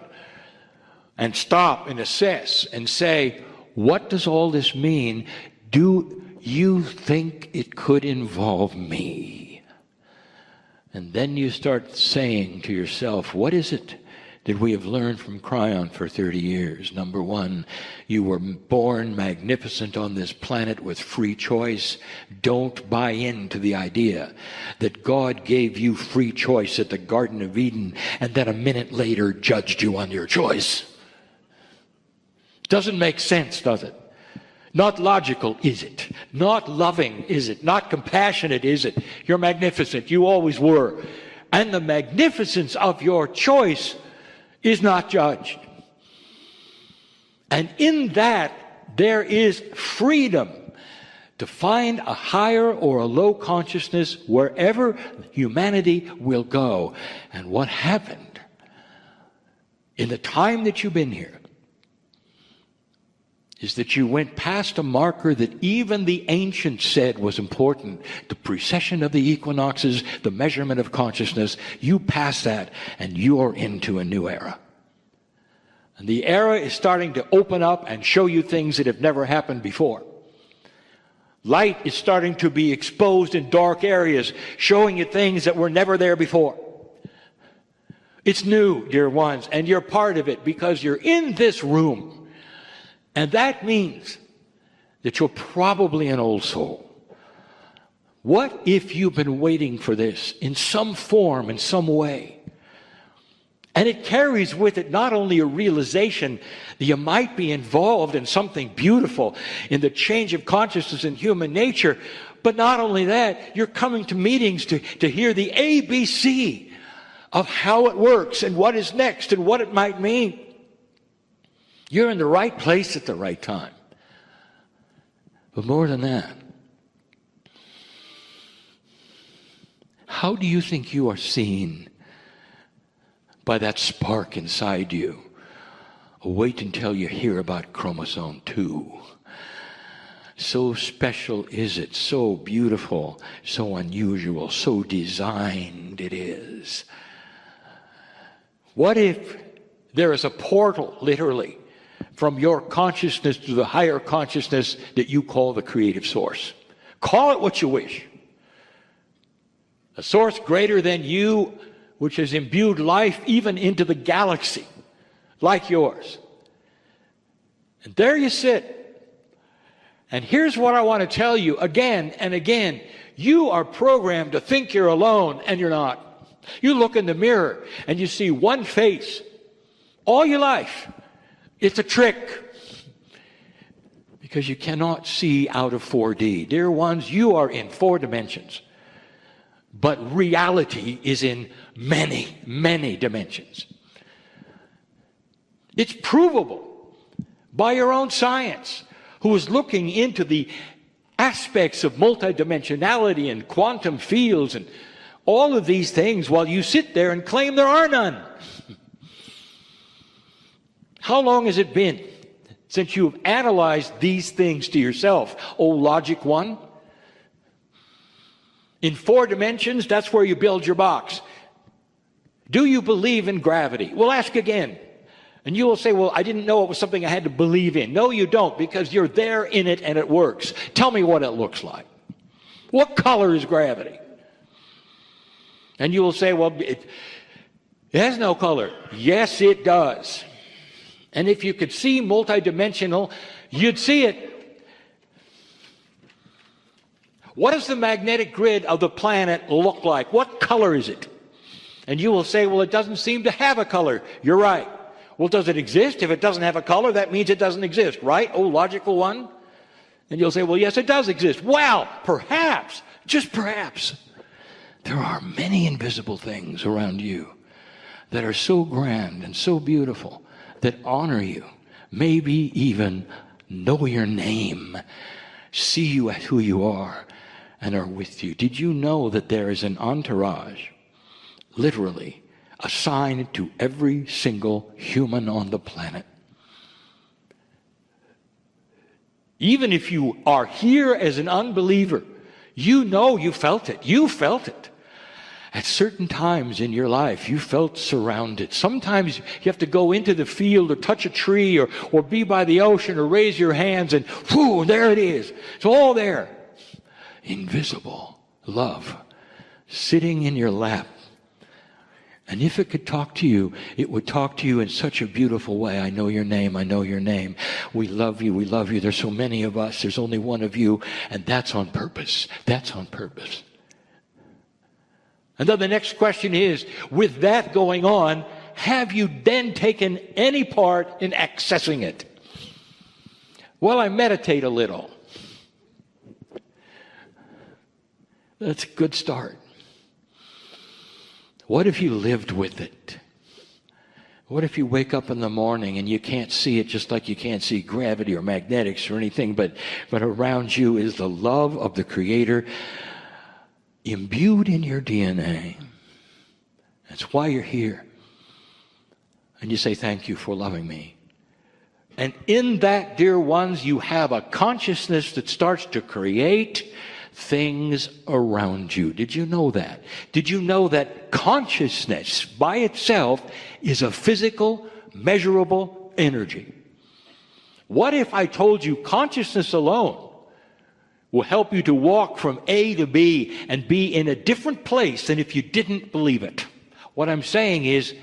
and stop and assess and say, what does all this mean? Do you think it could involve me? And then you start saying to yourself, what is it that we have learned from Kryon for 30 years? Number one, you were born magnificent on this planet with free choice. Don't buy into the idea that God gave you free choice at the Garden of Eden and then a minute later judged you on your choice. Doesn't make sense, does it? Not logical, is it? Not loving, is it? Not compassionate, is it? You're magnificent. You always were. And the magnificence of your choice is not judged. And in that, there is freedom to find a higher or a low consciousness wherever humanity will go. And what happened in the time that you've been here is that you went past a marker that even the ancients said was important, the precession of the equinoxes, the measurement of consciousness. You passed that, and you're into a new era. And the era is starting to open up and show you things that have never happened before. Light is starting to be exposed in dark areas, showing you things that were never there before. It's new, dear ones, and you're part of it because you're in this room. And that means that you're probably an old soul. What if you've been waiting for this in some form, in some way? And it carries with it not only a realization that you might be involved in something beautiful, in the change of consciousness in human nature, but not only that, you're coming to meetings to hear the ABC of how it works and what is next and what it might mean. You're in the right place at the right time. But more than that, how do you think you are seen by that spark inside you? Wait until you hear about chromosome 2. So special is it, so beautiful, so unusual, so designed it is. What if there is a portal, literally, from your consciousness to the higher consciousness that you call the creative source? Call it what you wish. A source greater than you, which has imbued life even into the galaxy, like yours. And there you sit. And here's what I want to tell you again and again. You are programmed to think you're alone, and you're not. You look in the mirror, and you see one face all your life. It's a trick. Because you cannot see out of 4D. Dear ones, you are in 4 dimensions. But reality is in many, many dimensions. It's provable by your own science, who is looking into the aspects of multidimensionality and quantum fields and all of these things while you sit there and claim there are none. How long has it been Since you've analyzed these things to yourself, oh logic one, in 4 dimensions, that's where you build your box. Do you believe in gravity? We'll ask again. And you will say, well, I didn't know it was something I had to believe in. No, you don't, because you're there in it and it works. Tell me what it looks like. What color is gravity? And you will say, well, it has no color. Yes, it does. And if you could see multidimensional, you'd see it. What does the magnetic grid of the planet look like? What color is it? And you will say, well, it doesn't seem to have a color. You're right. Well, does it exist? If it doesn't have a color, that means it doesn't exist, right? Oh, logical one. And you'll say, well, yes, it does exist. Well, perhaps, just perhaps, there are many invisible things around you that are so grand and so beautiful that honor you, maybe even know your name, see you as who you are, and are with you. Did you know that there is an entourage, literally, assigned to every single human on the planet? Even if you are here as an unbeliever, you know you felt it. You felt it. At certain times in your life, you felt surrounded. Sometimes you have to go into the field or touch a tree or be by the ocean or raise your hands and whoo, there it is. It's all there. Invisible love sitting in your lap. And if it could talk to you, it would talk to you in such a beautiful way. I know your name. I know your name. We love you. We love you. There's so many of us. There's only one of you. And that's on purpose. That's on purpose. And then the next question is, with that going on, have you then taken any part in accessing it? Well, I meditate a little. That's a good start. What if you lived with it? What if you wake up in the morning and you can't see it, just like you can't see gravity or magnetics or anything, but around you is the love of the Creator imbued in your DNA. That's why you're here. And you say, thank you for loving me. And in that, dear ones, you have a consciousness that starts to create things around you. Did you know that? Did you know that consciousness by itself is a physical, measurable energy? What if I told you consciousness alone will help you to walk from A to B and be in a different place than if you didn't believe it? What I'm saying is,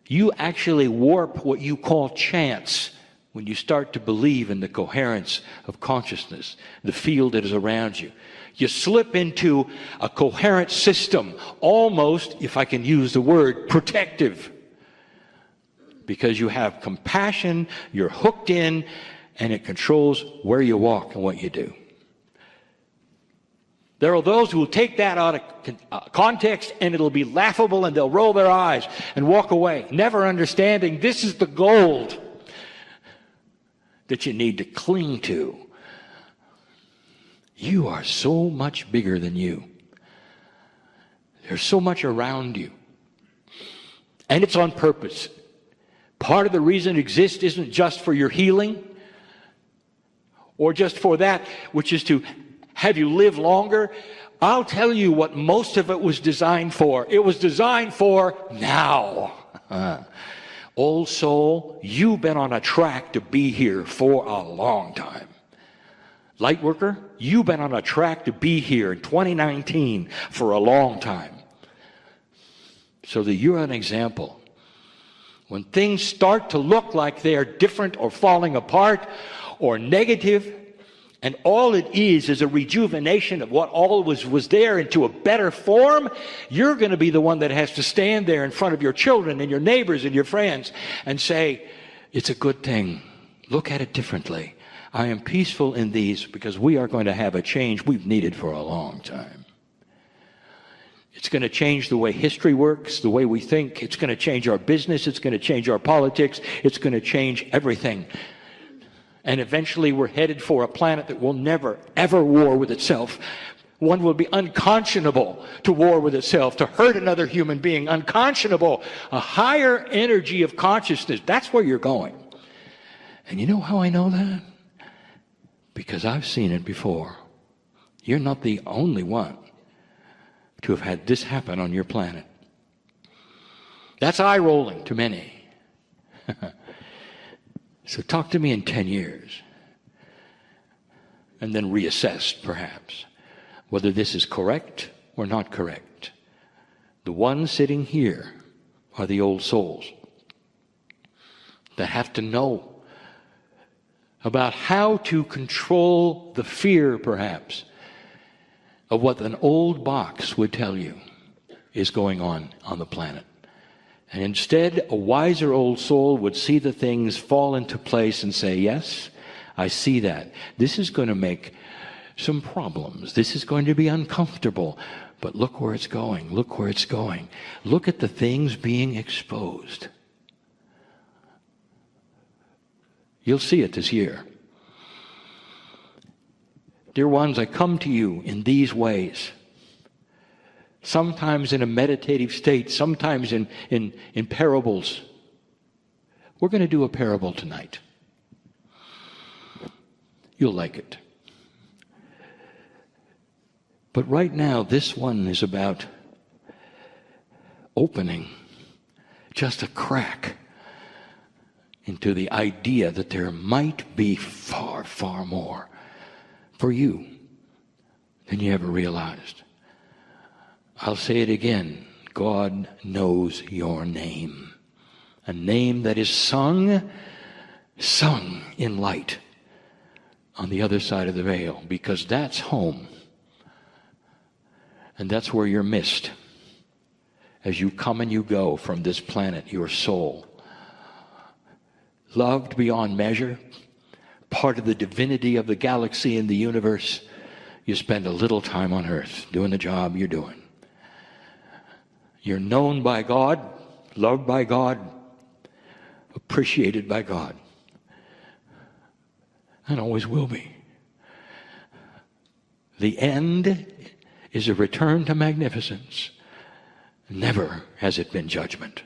you actually warp what you call chance when you start to believe in the coherence of consciousness, the field that is around you. You slip into a coherent system, almost, if I can use the word, protective. Because you have compassion, you're hooked in, and it controls where you walk and what you do. There are those who will take that out of context and it'll be laughable and they'll roll their eyes and walk away, never understanding this is the gold that you need to cling to. You are so much bigger than you. There's so much around you. And it's on purpose. Part of the reason it exists isn't just for your healing or just for that which is to have you live longer. I'll tell you what most of it was designed for. It was designed for now. Old soul, you've been on a track to be here for a long time. Light worker, you've been on a track to be here in 2019 for a long time. So that you're an example. When things start to look like they're different or falling apart or negative, and all it is a rejuvenation of what all was there into a better form, you're going to be the one that has to stand there in front of your children and your neighbors and your friends and say, it's a good thing. Look at it differently. I am peaceful in these because we are going to have a change we've needed for a long time. It's going to change the way history works, the way we think. It's going to change our business. It's going to change our politics. It's going to change everything. And eventually we're headed for a planet that will never, ever war with itself. One will be unconscionable to war with itself, to hurt another human being, unconscionable. A higher energy of consciousness, that's where you're going. And you know how I know that? Because I've seen it before. You're not the only one to have had this happen on your planet. That's eye-rolling to many. So talk to me in 10 years. And then reassess, perhaps, whether this is correct or not correct. The ones sitting here are the old souls that have to know about how to control the fear, perhaps, of what an old box would tell you is going on the planet. And instead, a wiser old soul would see the things fall into place and say, yes, I see that. This is going to make some problems. This is going to be uncomfortable. But look where it's going. Look where it's going. Look at the things being exposed. You'll see it this year. Dear ones, I come to you in these ways. Sometimes in a meditative state, sometimes in parables. We're going to do a parable tonight. You'll like it. But right now, this one is about opening just a crack into the idea that there might be far, far more for you than you ever realized. I'll say it again. God knows your name. A name that is sung in light on the other side of the veil, because that's home. And that's where you're missed as you come and you go from this planet, your soul. Loved beyond measure, part of the divinity of the galaxy and the universe, you spend a little time on earth doing the job you're doing. You're known by God, loved by God, appreciated by God, and always will be. The end is a return to magnificence. Never has it been judgment.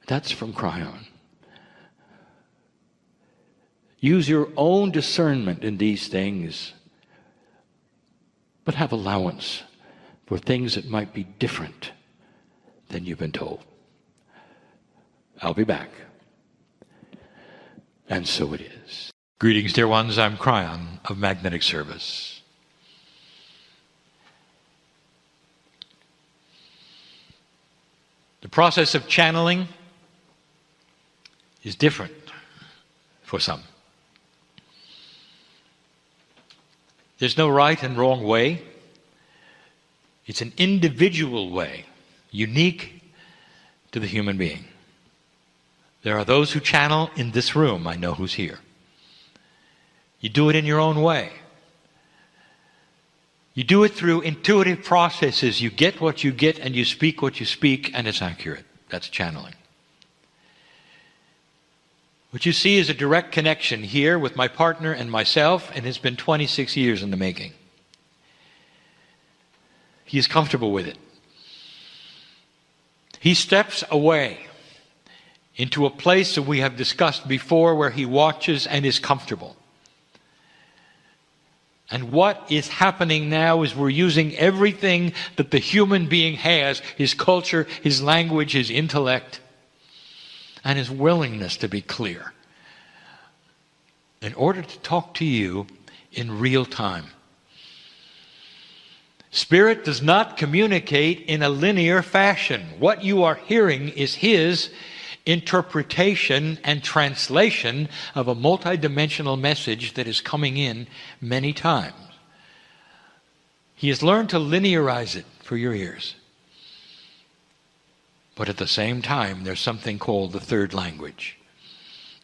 That's from Kryon. Use your own discernment in these things, but have allowance for things that might be different than you've been told. I'll be back. And so it is. Greetings, dear ones. I'm Kryon of Magnetic Service. The process of channeling is different for some. There's no right and wrong way. It's an individual way, unique to the human being. There are those who channel in this room. I know who's here. You do it in your own way. You do it through intuitive processes. You get what you get and you speak what you speak, and it's accurate. That's channeling. What you see is a direct connection here with my partner and myself, and it's been 26 years in the making. He is comfortable with it. He steps away into a place that we have discussed before where he watches and is comfortable. And what is happening now is we're using everything that the human being has, his culture, his language, his intellect, and his willingness to be clear, in order to talk to you in real time. Spirit does not communicate in a linear fashion. What you are hearing is his interpretation and translation of a multidimensional message that is coming in many times. He has learned to linearize it for your ears. But at the same time, there's something called the third language.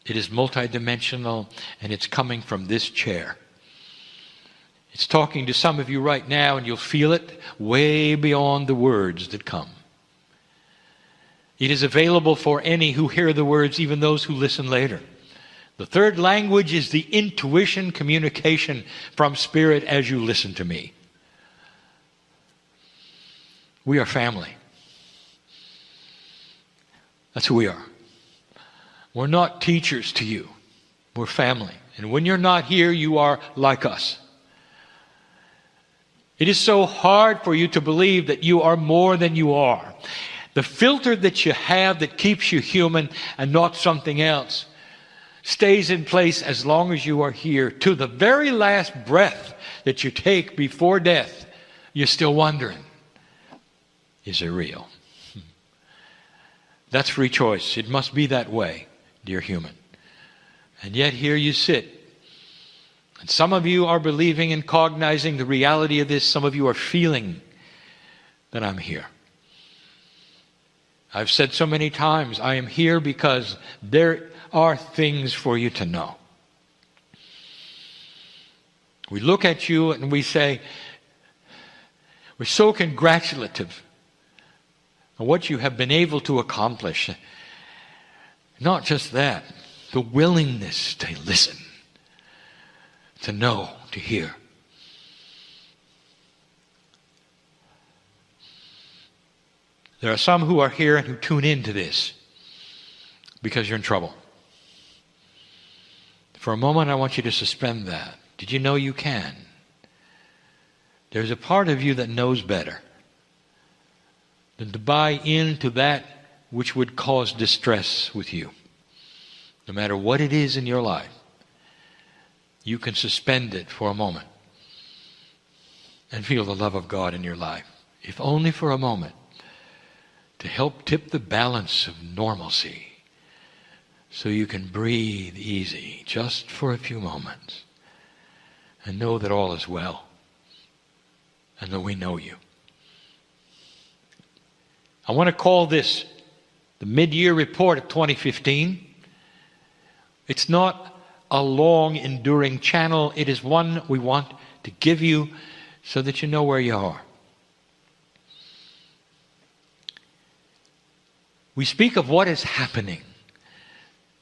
It is multidimensional, and it's coming from this chair. It's talking to some of you right now, and you'll feel it way beyond the words that come. It is available for any who hear the words, even those who listen later. The third language is the intuition communication from Spirit as you listen to me. We are family. That's who we are. We're not teachers to you. We're family. And when you're not here, you are like us. It is so hard for you to believe that you are more than you are. The filter that you have that keeps you human and not something else stays in place as long as you are here. To the very last breath that you take before death, you're still wondering, is it real? That's free choice. It must be that way, dear human. And yet here you sit. And some of you are believing and cognizing the reality of this. Some of you are feeling that I'm here. I've said so many times, I am here because there are things for you to know. We look at you and we say, we're so congratulative on what you have been able to accomplish. Not just that, the willingness to listen, to know, to hear. There are some who are here and who tune into this because you're in trouble. For a moment, I want you to suspend that. Did you know you can? There's a part of you that knows better than to buy into that which would cause distress with you. No matter what it is in your life, you can suspend it for a moment and feel the love of God in your life, if only for a moment, to help tip the balance of normalcy so you can breathe easy just for a few moments and know that all is well and that we know you. I want to call this the mid-year report of 2015. It's not a long, enduring channel. It is one we want to give you so that you know where you are. We speak of what is happening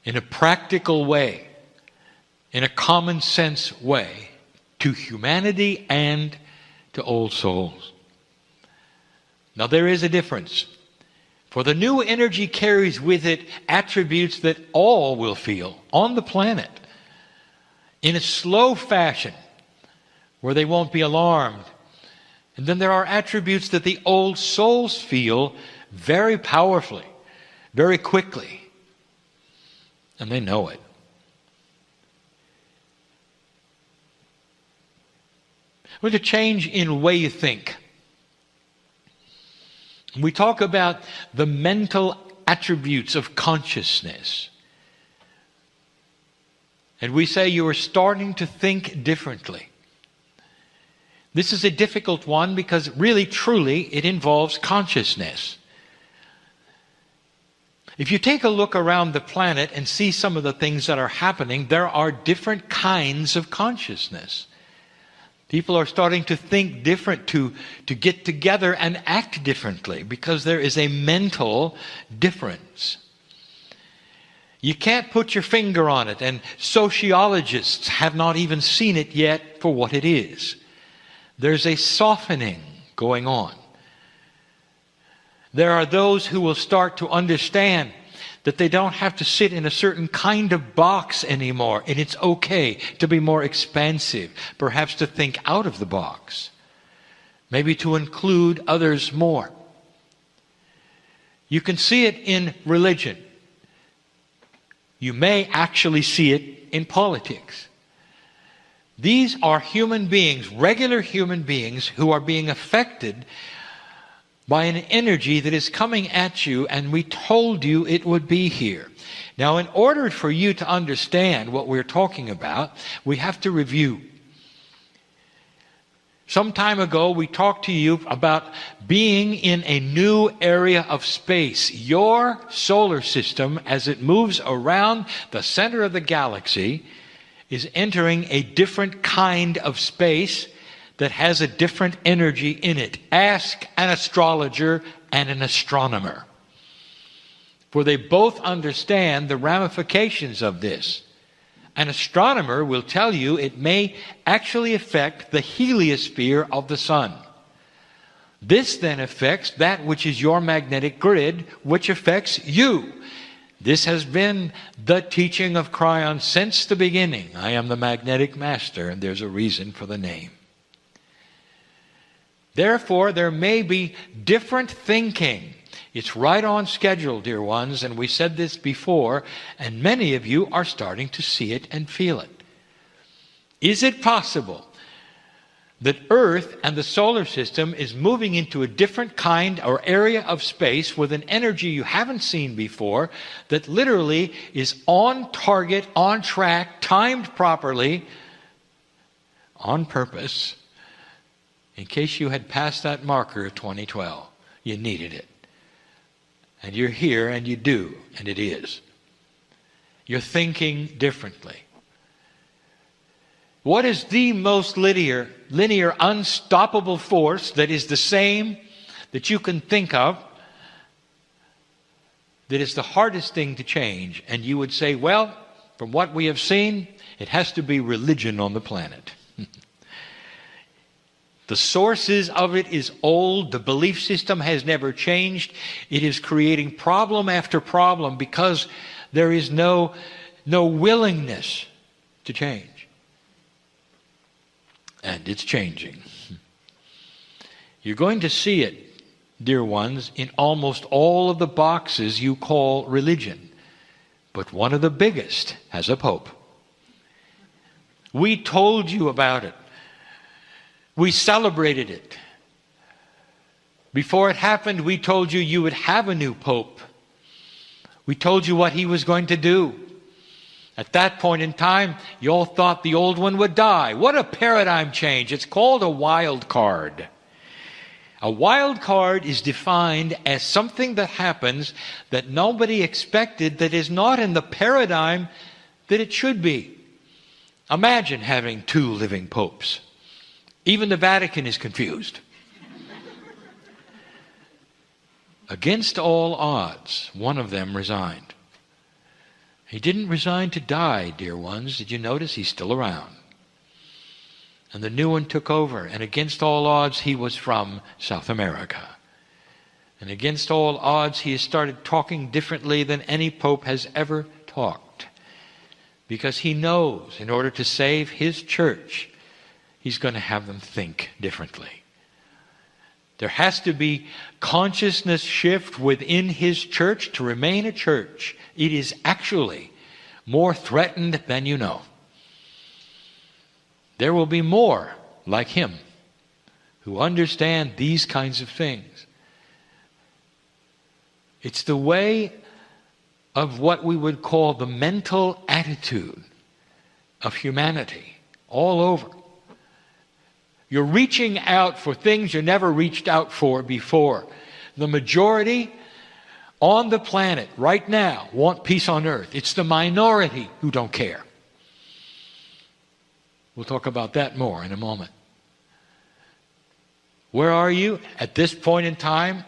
in a practical way, in a common sense way, to humanity and to old souls. Now there is a difference. For the new energy carries with it attributes that all will feel on the planet in a slow fashion where they won't be alarmed. And then there are attributes that the old souls feel very powerfully, very quickly. And they know it. With a change in the way you think. We talk about the mental attributes of consciousness. And we say you are starting to think differently. This is a difficult one because really, truly, it involves consciousness. If you take a look around the planet and see some of the things that are happening, there are different kinds of consciousness. People are starting to think different, to get together and act differently because there is a mental difference. You can't put your finger on it, and sociologists have not even seen it yet for what it is. There's a softening going on. There are those who will start to understand that they don't have to sit in a certain kind of box anymore, and it's okay to be more expansive, perhaps to think out of the box, maybe to include others more. You can see it in religion. You may actually see it in politics. These are human beings, regular human beings, who are being affected by an energy that is coming at you, and we told you it would be here. Now, in order for you to understand what we're talking about, we have to review. Some time ago, we talked to you about being in a new area of space. Your solar system, as it moves around the center of the galaxy, is entering a different kind of space that has a different energy in it. Ask an astrologer and an astronomer, for they both understand the ramifications of this. An astronomer will tell you it may actually affect the heliosphere of the sun. This then affects that which is your magnetic grid, which affects you. This has been the teaching of Kryon since the beginning. I am the magnetic master, and there's a reason for the name. Therefore, there may be different thinking. It's right on schedule, dear ones, and we said this before, and many of you are starting to see it and feel it. Is it possible that Earth and the solar system is moving into a different kind or area of space with an energy you haven't seen before that literally is on target, on track, timed properly, on purpose, in case you had passed that marker of 2012? You needed it. And you're here and you do, and it is. You're thinking differently. What is the most linear, unstoppable force that is the same that you can think of, that is the hardest thing to change? And you would say, well, from what we have seen, it has to be religion on the planet. The sources of it is old. The belief system has never changed. It is creating problem after problem because there is no willingness to change. And it's changing. You're going to see it, dear ones, in almost all of the boxes you call religion. But one of the biggest has a pope. We told you about it. We celebrated it. Before it happened, we told you you would have a new pope. We told you what he was going to do. At that point in time, you all thought the old one would die. What a paradigm change. It's called a wild card. A wild card is defined as something that happens that nobody expected, that is not in the paradigm that it should be. Imagine having 2 living popes. Even the Vatican is confused. Against all odds, one of them resigned. He didn't resign to die, dear ones. Did you notice? He's still around. And the new one took over. And against all odds, he was from South America. And against all odds, he has started talking differently than any pope has ever talked. Because he knows, in order to save his church, he's going to have them think differently. There has to be consciousness shift within his church to remain a church. It is actually more threatened than you know. There will be more like him who understand these kinds of things. It's the way of what we would call the mental attitude of humanity all over. You're reaching out for things you never reached out for before. The majority on the planet right now want peace on earth. It's the minority who don't care. We'll talk about that more in a moment. Where are you at this point in time?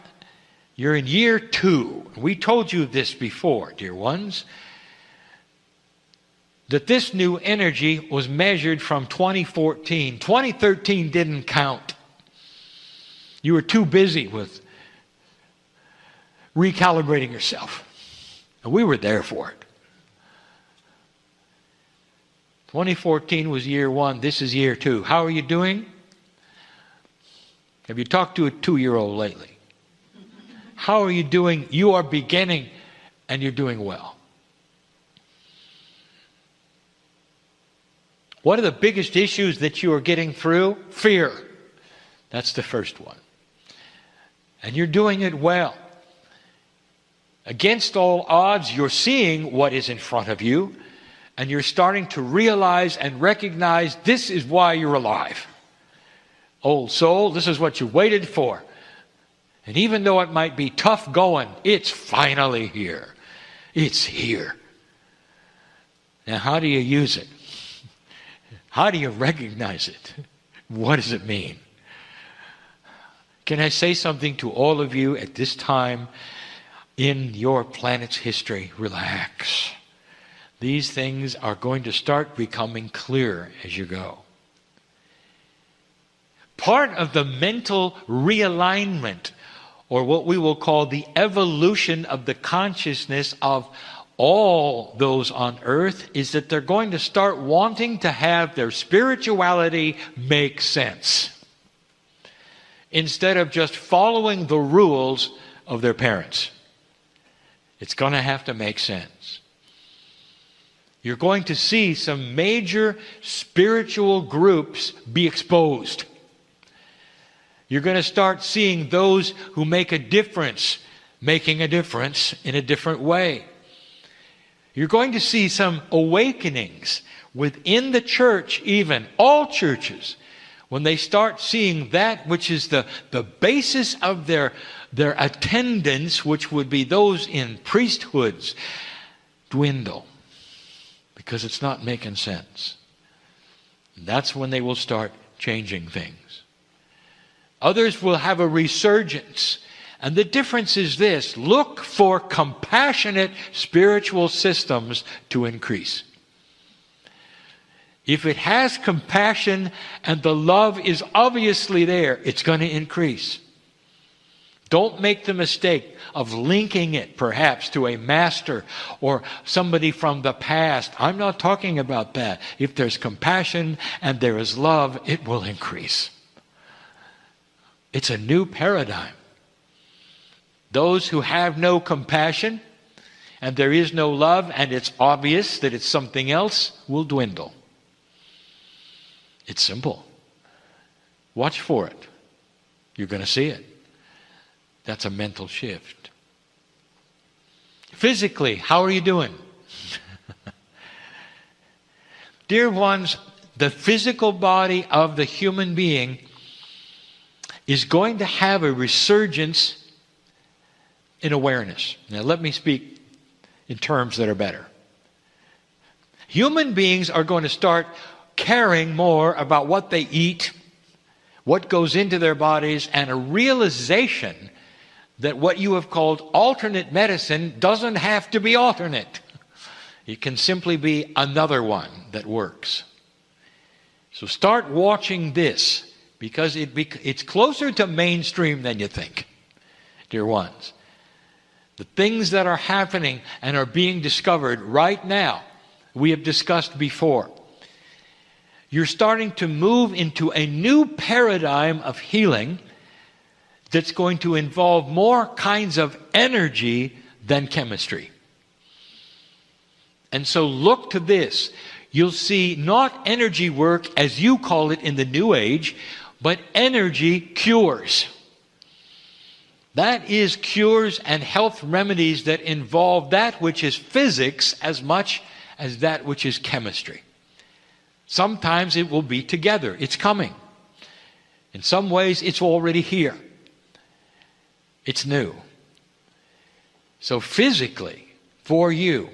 You're in year 2. We told you this before, dear ones, that this new energy was measured from 2014. 2013 didn't count. You were too busy with recalibrating yourself. And we were there for it. 2014 was year 1. This is year 2. How are you doing? Have you talked to a 2-year-old lately? How are you doing? You are beginning and you're doing well. What are the biggest issues that you are getting through? Fear. That's the first one. And you're doing it well. Against all odds, you're seeing what is in front of you, and you're starting to realize and recognize this is why you're alive. Old soul, this is what you waited for. And even though it might be tough going, it's finally here. It's here. Now, how do you use it? How do you recognize it? What does it mean? Can I say something to all of you at this time in your planet's history? Relax. These things are going to start becoming clear as you go. Part of the mental realignment, or what we will call the evolution of the consciousness of all those on earth is that they're going to start wanting to have their spirituality make sense, instead of just following the rules of their parents. It's going to have to make sense. You're going to see some major spiritual groups be exposed. You're going to start seeing those who make a difference, making a difference in a different way. You're going to see some awakenings within the church, even all churches, when they start seeing that which is the basis of their attendance, which would be those in priesthoods, dwindle, because it's not making sense. And that's when they will start changing things. Others will have a resurgence. And the difference is this: look for compassionate spiritual systems to increase. If it has compassion and the love is obviously there, it's going to increase. Don't make the mistake of linking it perhaps to a master or somebody from the past. I'm not talking about that. If there's compassion and there is love, it will increase. It's a new paradigm. Those who have no compassion and there is no love and it's obvious that it's something else will dwindle. It's simple. Watch for it. You're going to see it. That's a mental shift. Physically, how are you doing? Dear ones, the physical body of the human being is going to have a resurgence in awareness. Now let me speak in terms that are better. Human beings are going to start caring more about what they eat, what goes into their bodies, and a realization that what you have called alternate medicine doesn't have to be alternate. It can simply be another one that works. So start watching this, because it's closer to mainstream than you think, dear ones. The things that are happening and are being discovered right now, we have discussed before. You're starting to move into a new paradigm of healing that's going to involve more kinds of energy than chemistry. And so look to this. You'll see not energy work as you call it in the New Age, but energy cures. That is cures and health remedies that involve that which is physics as much as that which is chemistry. Sometimes it will be together. It's coming. In some ways, it's already here. It's new. So physically, for you,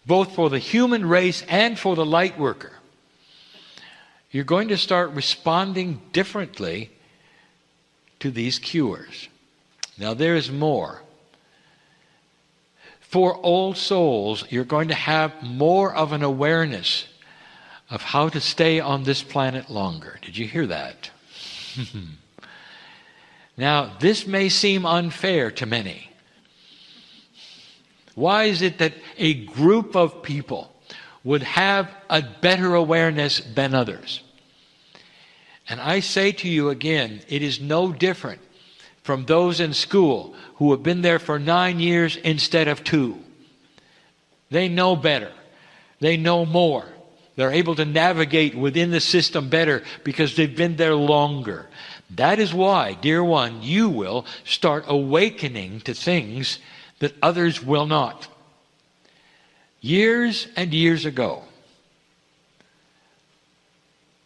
both for the human race and for the light worker, you're going to start responding differently to these cures. Now there is more. For old souls, you're going to have more of an awareness of how to stay on this planet longer. Did you hear that? Now, this may seem unfair to many. Why is it that a group of people would have a better awareness than others? And I say to you again, it is no different from those in school who have been there for 9 years instead of 2. They know better. They know more. They're able to navigate within the system better because they've been there longer. That is why, dear one, you will start awakening to things that others will not. Years and years ago,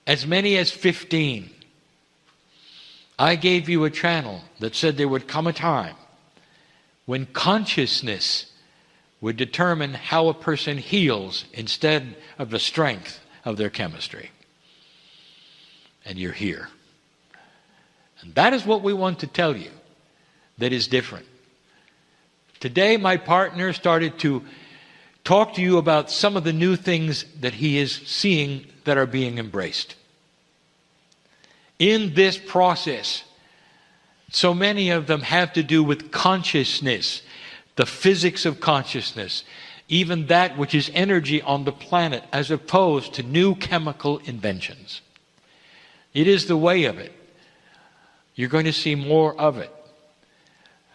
as many as 15, I gave you a channel that said there would come a time when consciousness would determine how a person heals instead of the strength of their chemistry. And you're here. And that is what we want to tell you that is different. Today, my partner started to talk to you about some of the new things that he is seeing that are being embraced. In this process, so many of them have to do with consciousness, the physics of consciousness, even that which is energy on the planet, as opposed to new chemical inventions. It is the way of it. You're going to see more of it.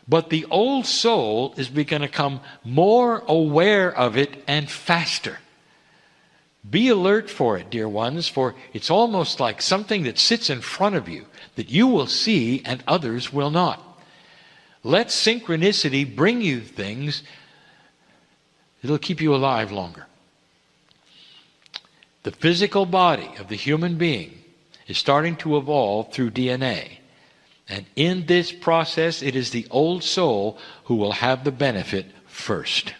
But the old soul is going to become more aware of it and faster. Be alert for it, dear ones, for it's almost like something that sits in front of you that you will see and others will not. Let synchronicity bring you things. It'll keep you alive longer. The physical body of the human being is starting to evolve through DNA. And in this process, it is the old soul who will have the benefit first.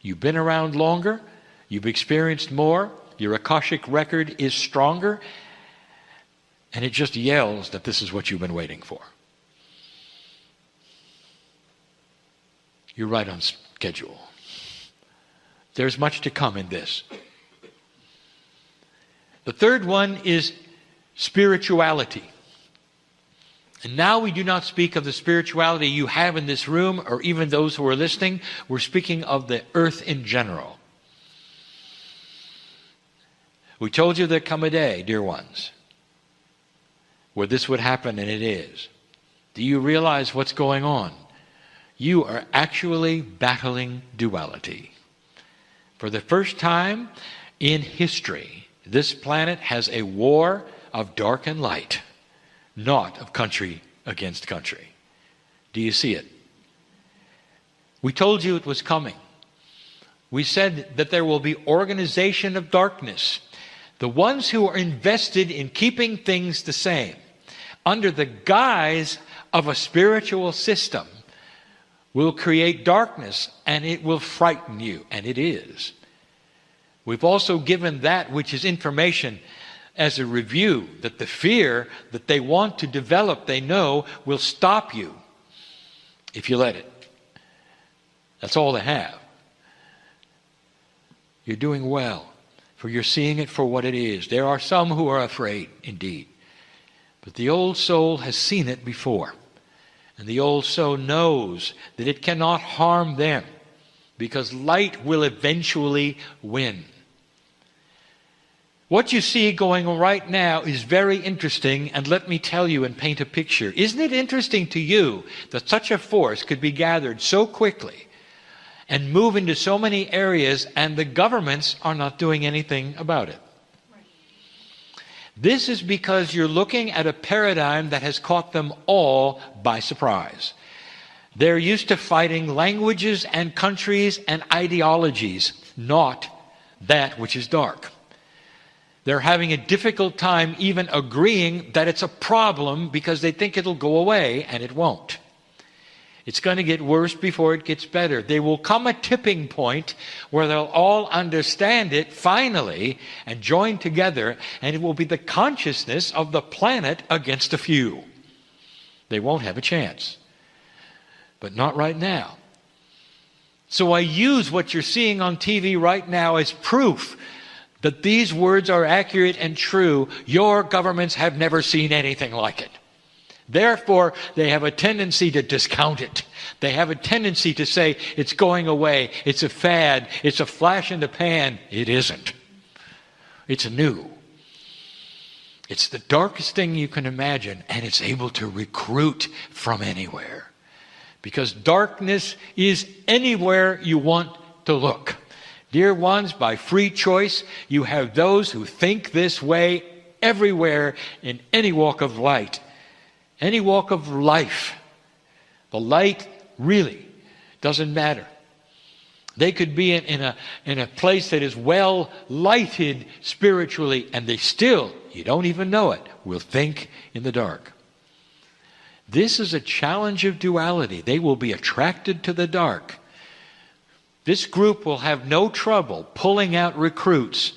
You've been around longer. You've experienced more. Your Akashic record is stronger. And it just yells that this is what you've been waiting for. You're right on schedule. There's much to come in this. The third one is spirituality. And now we do not speak of the spirituality you have in this room or even those who are listening. We're speaking of the earth in general. We told you there'd come a day, dear ones, where this would happen, and it is. Do you realize what's going on? You are actually battling duality. For the first time in history, this planet has a war of dark and light, not of country against country. Do you see it? We told you it was coming. We said that there will be organization of darkness. The ones who are invested in keeping things the same, under the guise of a spiritual system, will create darkness, and it will frighten you, and it is. We've also given that which is information as a review, that the fear that they want to develop, they know, will stop you if you let it. That's all they have. You're doing well, for you're seeing it for what it is. There are some who are afraid, indeed. But the old soul has seen it before. And the old soul knows that it cannot harm them, because light will eventually win. What you see going on right now is very interesting, and let me tell you and paint a picture. Isn't it interesting to you that such a force could be gathered so quickly and move into so many areas, and the governments are not doing anything about it? This is because you're looking at a paradigm that has caught them all by surprise. They're used to fighting languages and countries and ideologies, not that which is dark. They're having a difficult time even agreeing that it's a problem, because they think it'll go away, and it won't. It's going to get worse before it gets better. There will come a tipping point where they'll all understand it finally and join together, and it will be the consciousness of the planet against a few. They won't have a chance. But not right now. So I use what you're seeing on TV right now as proof that these words are accurate and true. Your governments have never seen anything like it. Therefore, they have a tendency to discount it. They have a tendency to say it's going away, it's a fad, it's a flash in the pan. It isn't. It's new. It's the darkest thing you can imagine, and it's able to recruit from anywhere. Because darkness is anywhere you want to look. Dear ones, by free choice, you have those who think this way everywhere in any walk of light. Any walk of life. The light really doesn't matter. They could be in a place that is well lighted spiritually, and they still, you don't even know it, will think in the dark. This is a challenge of duality. They will be attracted to the dark. This group will have no trouble pulling out recruits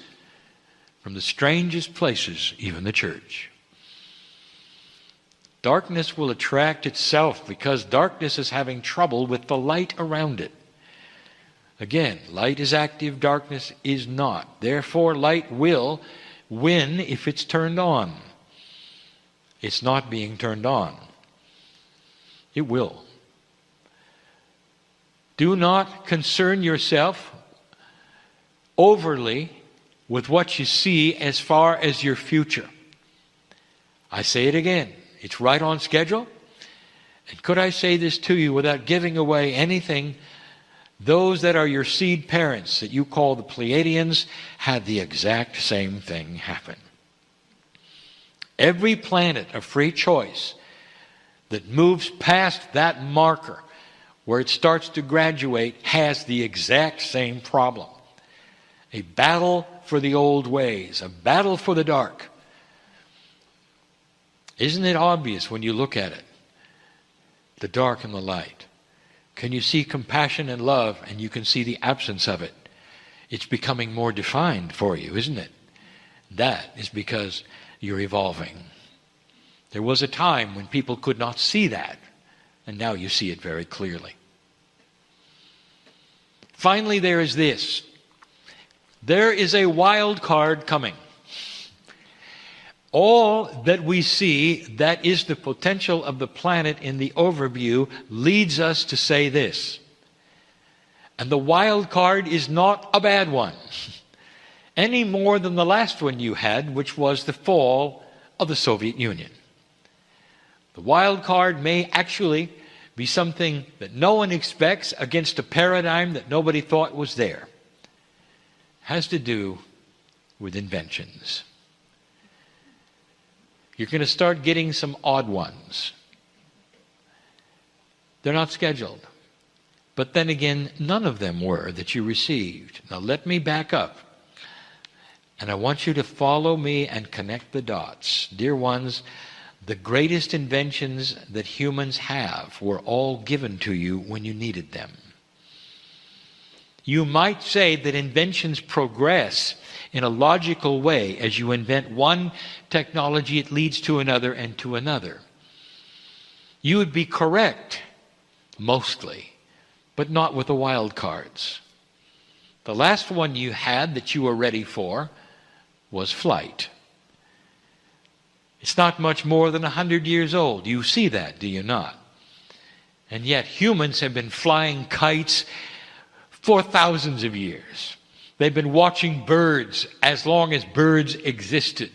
from the strangest places, even the church. Darkness will attract itself because darkness is having trouble with the light around it. Again, light is active, darkness is not. Therefore, light will win if it's turned on. It's not being turned on. It will. Do not concern yourself overly with what you see as far as your future. I say it again. It's right on schedule. And could I say this to you without giving away anything? Those that are your seed parents that you call the Pleiadians had the exact same thing happen. Every planet of free choice that moves past that marker where it starts to graduate has the exact same problem. A battle for the old ways, a battle for the dark. Isn't it obvious when you look at it? The dark and the light. Can you see compassion and love, and you can see the absence of it? It's becoming more defined for you, isn't it? That is because you're evolving. There was a time when people could not see that, and now you see it very clearly. Finally, there is this. There is a wild card coming. All that we see that is the potential of the planet in the overview leads us to say this. And the wild card is not a bad one, any more than the last one you had, which was the fall of the Soviet Union. The wild card may actually be something that no one expects against a paradigm that nobody thought was there. It has to do with inventions. You're going to start getting some odd ones. They're not scheduled. But then again, none of them were that you received. Now let me back up. And I want you to follow me and connect the dots. Dear ones, the greatest inventions that humans have were all given to you when you needed them. You might say that inventions progress in a logical way. As you invent one technology, it leads to another and to another. You would be correct, mostly, but not with the wild cards. The last one you had that you were ready for was flight. It's not much more than 100 years old. You see that, do you not? And yet humans have been flying kites for thousands of years. They've been watching birds as long as birds existed.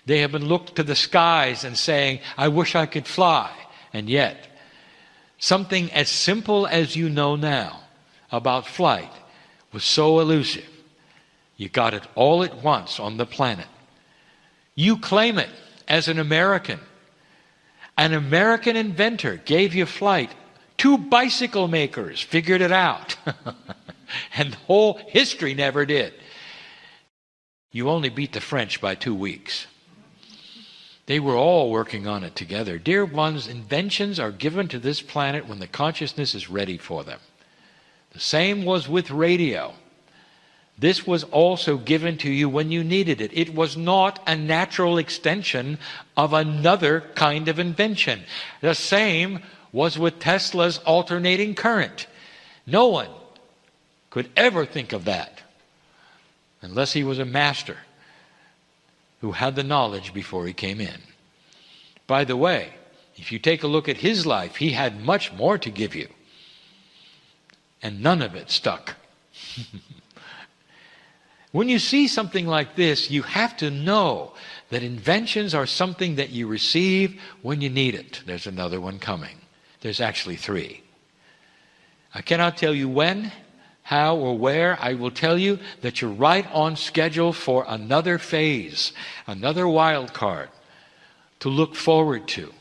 They have been looking to the skies and saying, I wish I could fly. And yet, something as simple as you know now about flight was so elusive. You got it all at once on the planet. You claim it as an American. An American inventor gave you flight. 2 bicycle makers figured it out. And the whole history never did. You only beat the French by 2 weeks. They were all working on it together. Dear ones, inventions are given to this planet when the consciousness is ready for them. The same was with radio. This was also given to you when you needed it. It was not a natural extension of another kind of invention. The same was with Tesla's alternating current. No one could ever think of that unless he was a master who had the knowledge before he came in. By the way, if you take a look at his life, he had much more to give you. And none of it stuck. When you see something like this, you have to know that inventions are something that you receive when you need it. There's another one coming. There's actually 3. I cannot tell you when, how, or where. I will tell you that you're right on schedule for another phase, another wild card to look forward to.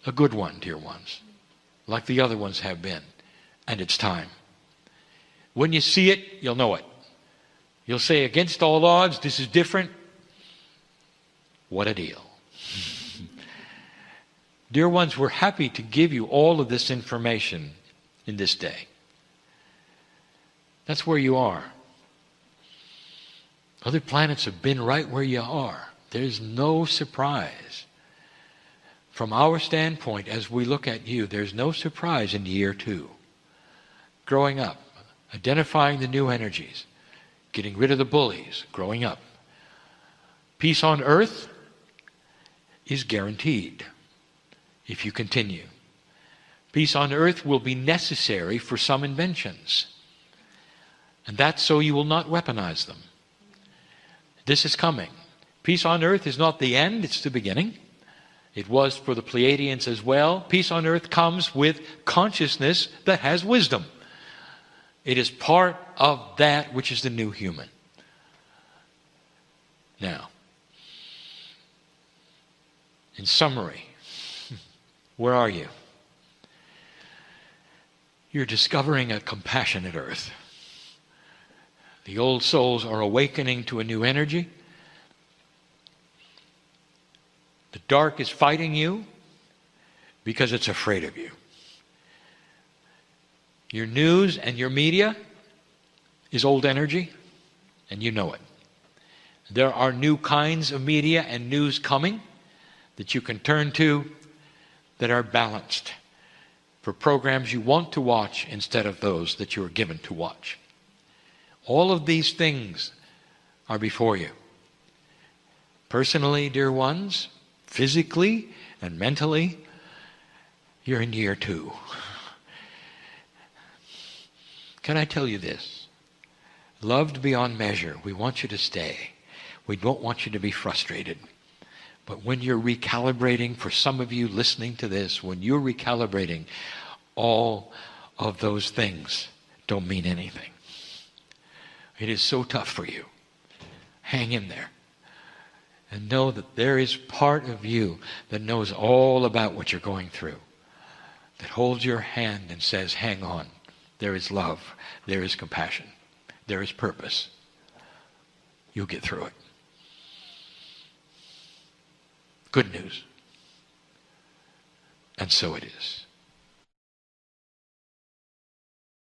A good one, dear ones, like the other ones have been. And it's time. When you see it, you'll know it. You'll say, against all odds, this is different. What a deal. Dear ones, we're happy to give you all of this information in this day. That's where you are. Other planets have been right where you are. There's no surprise. From our standpoint, as we look at you, there's no surprise in year 2. Growing up, identifying the new energies, getting rid of the bullies, growing up. Peace on earth is guaranteed if you continue. Peace on earth will be necessary for some inventions. And that's so you will not weaponize them. This is coming. Peace on earth is not the end, it's the beginning. It was for the Pleiadians as well. Peace on earth comes with consciousness that has wisdom. It is part of that which is the new human. Now, in summary, where are you? You're discovering a compassionate earth. The old souls are awakening to a new energy. The dark is fighting you because it's afraid of you. Your news and your media is old energy, and you know it. There are new kinds of media and news coming that you can turn to that are balanced for programs you want to watch instead of those that you are given to watch. All of these things are before you. Personally, dear ones, physically and mentally, you're in year 2. Can I tell you this? Loved beyond measure, we want you to stay. We don't want you to be frustrated. But when you're recalibrating, for some of you listening to this, when you're recalibrating, all of those things don't mean anything. It is so tough for you. Hang in there. And know that there is part of you that knows all about what you're going through. That holds your hand and says, hang on. There is love. There is compassion. There is purpose. You'll get through it. Good news. And so it is.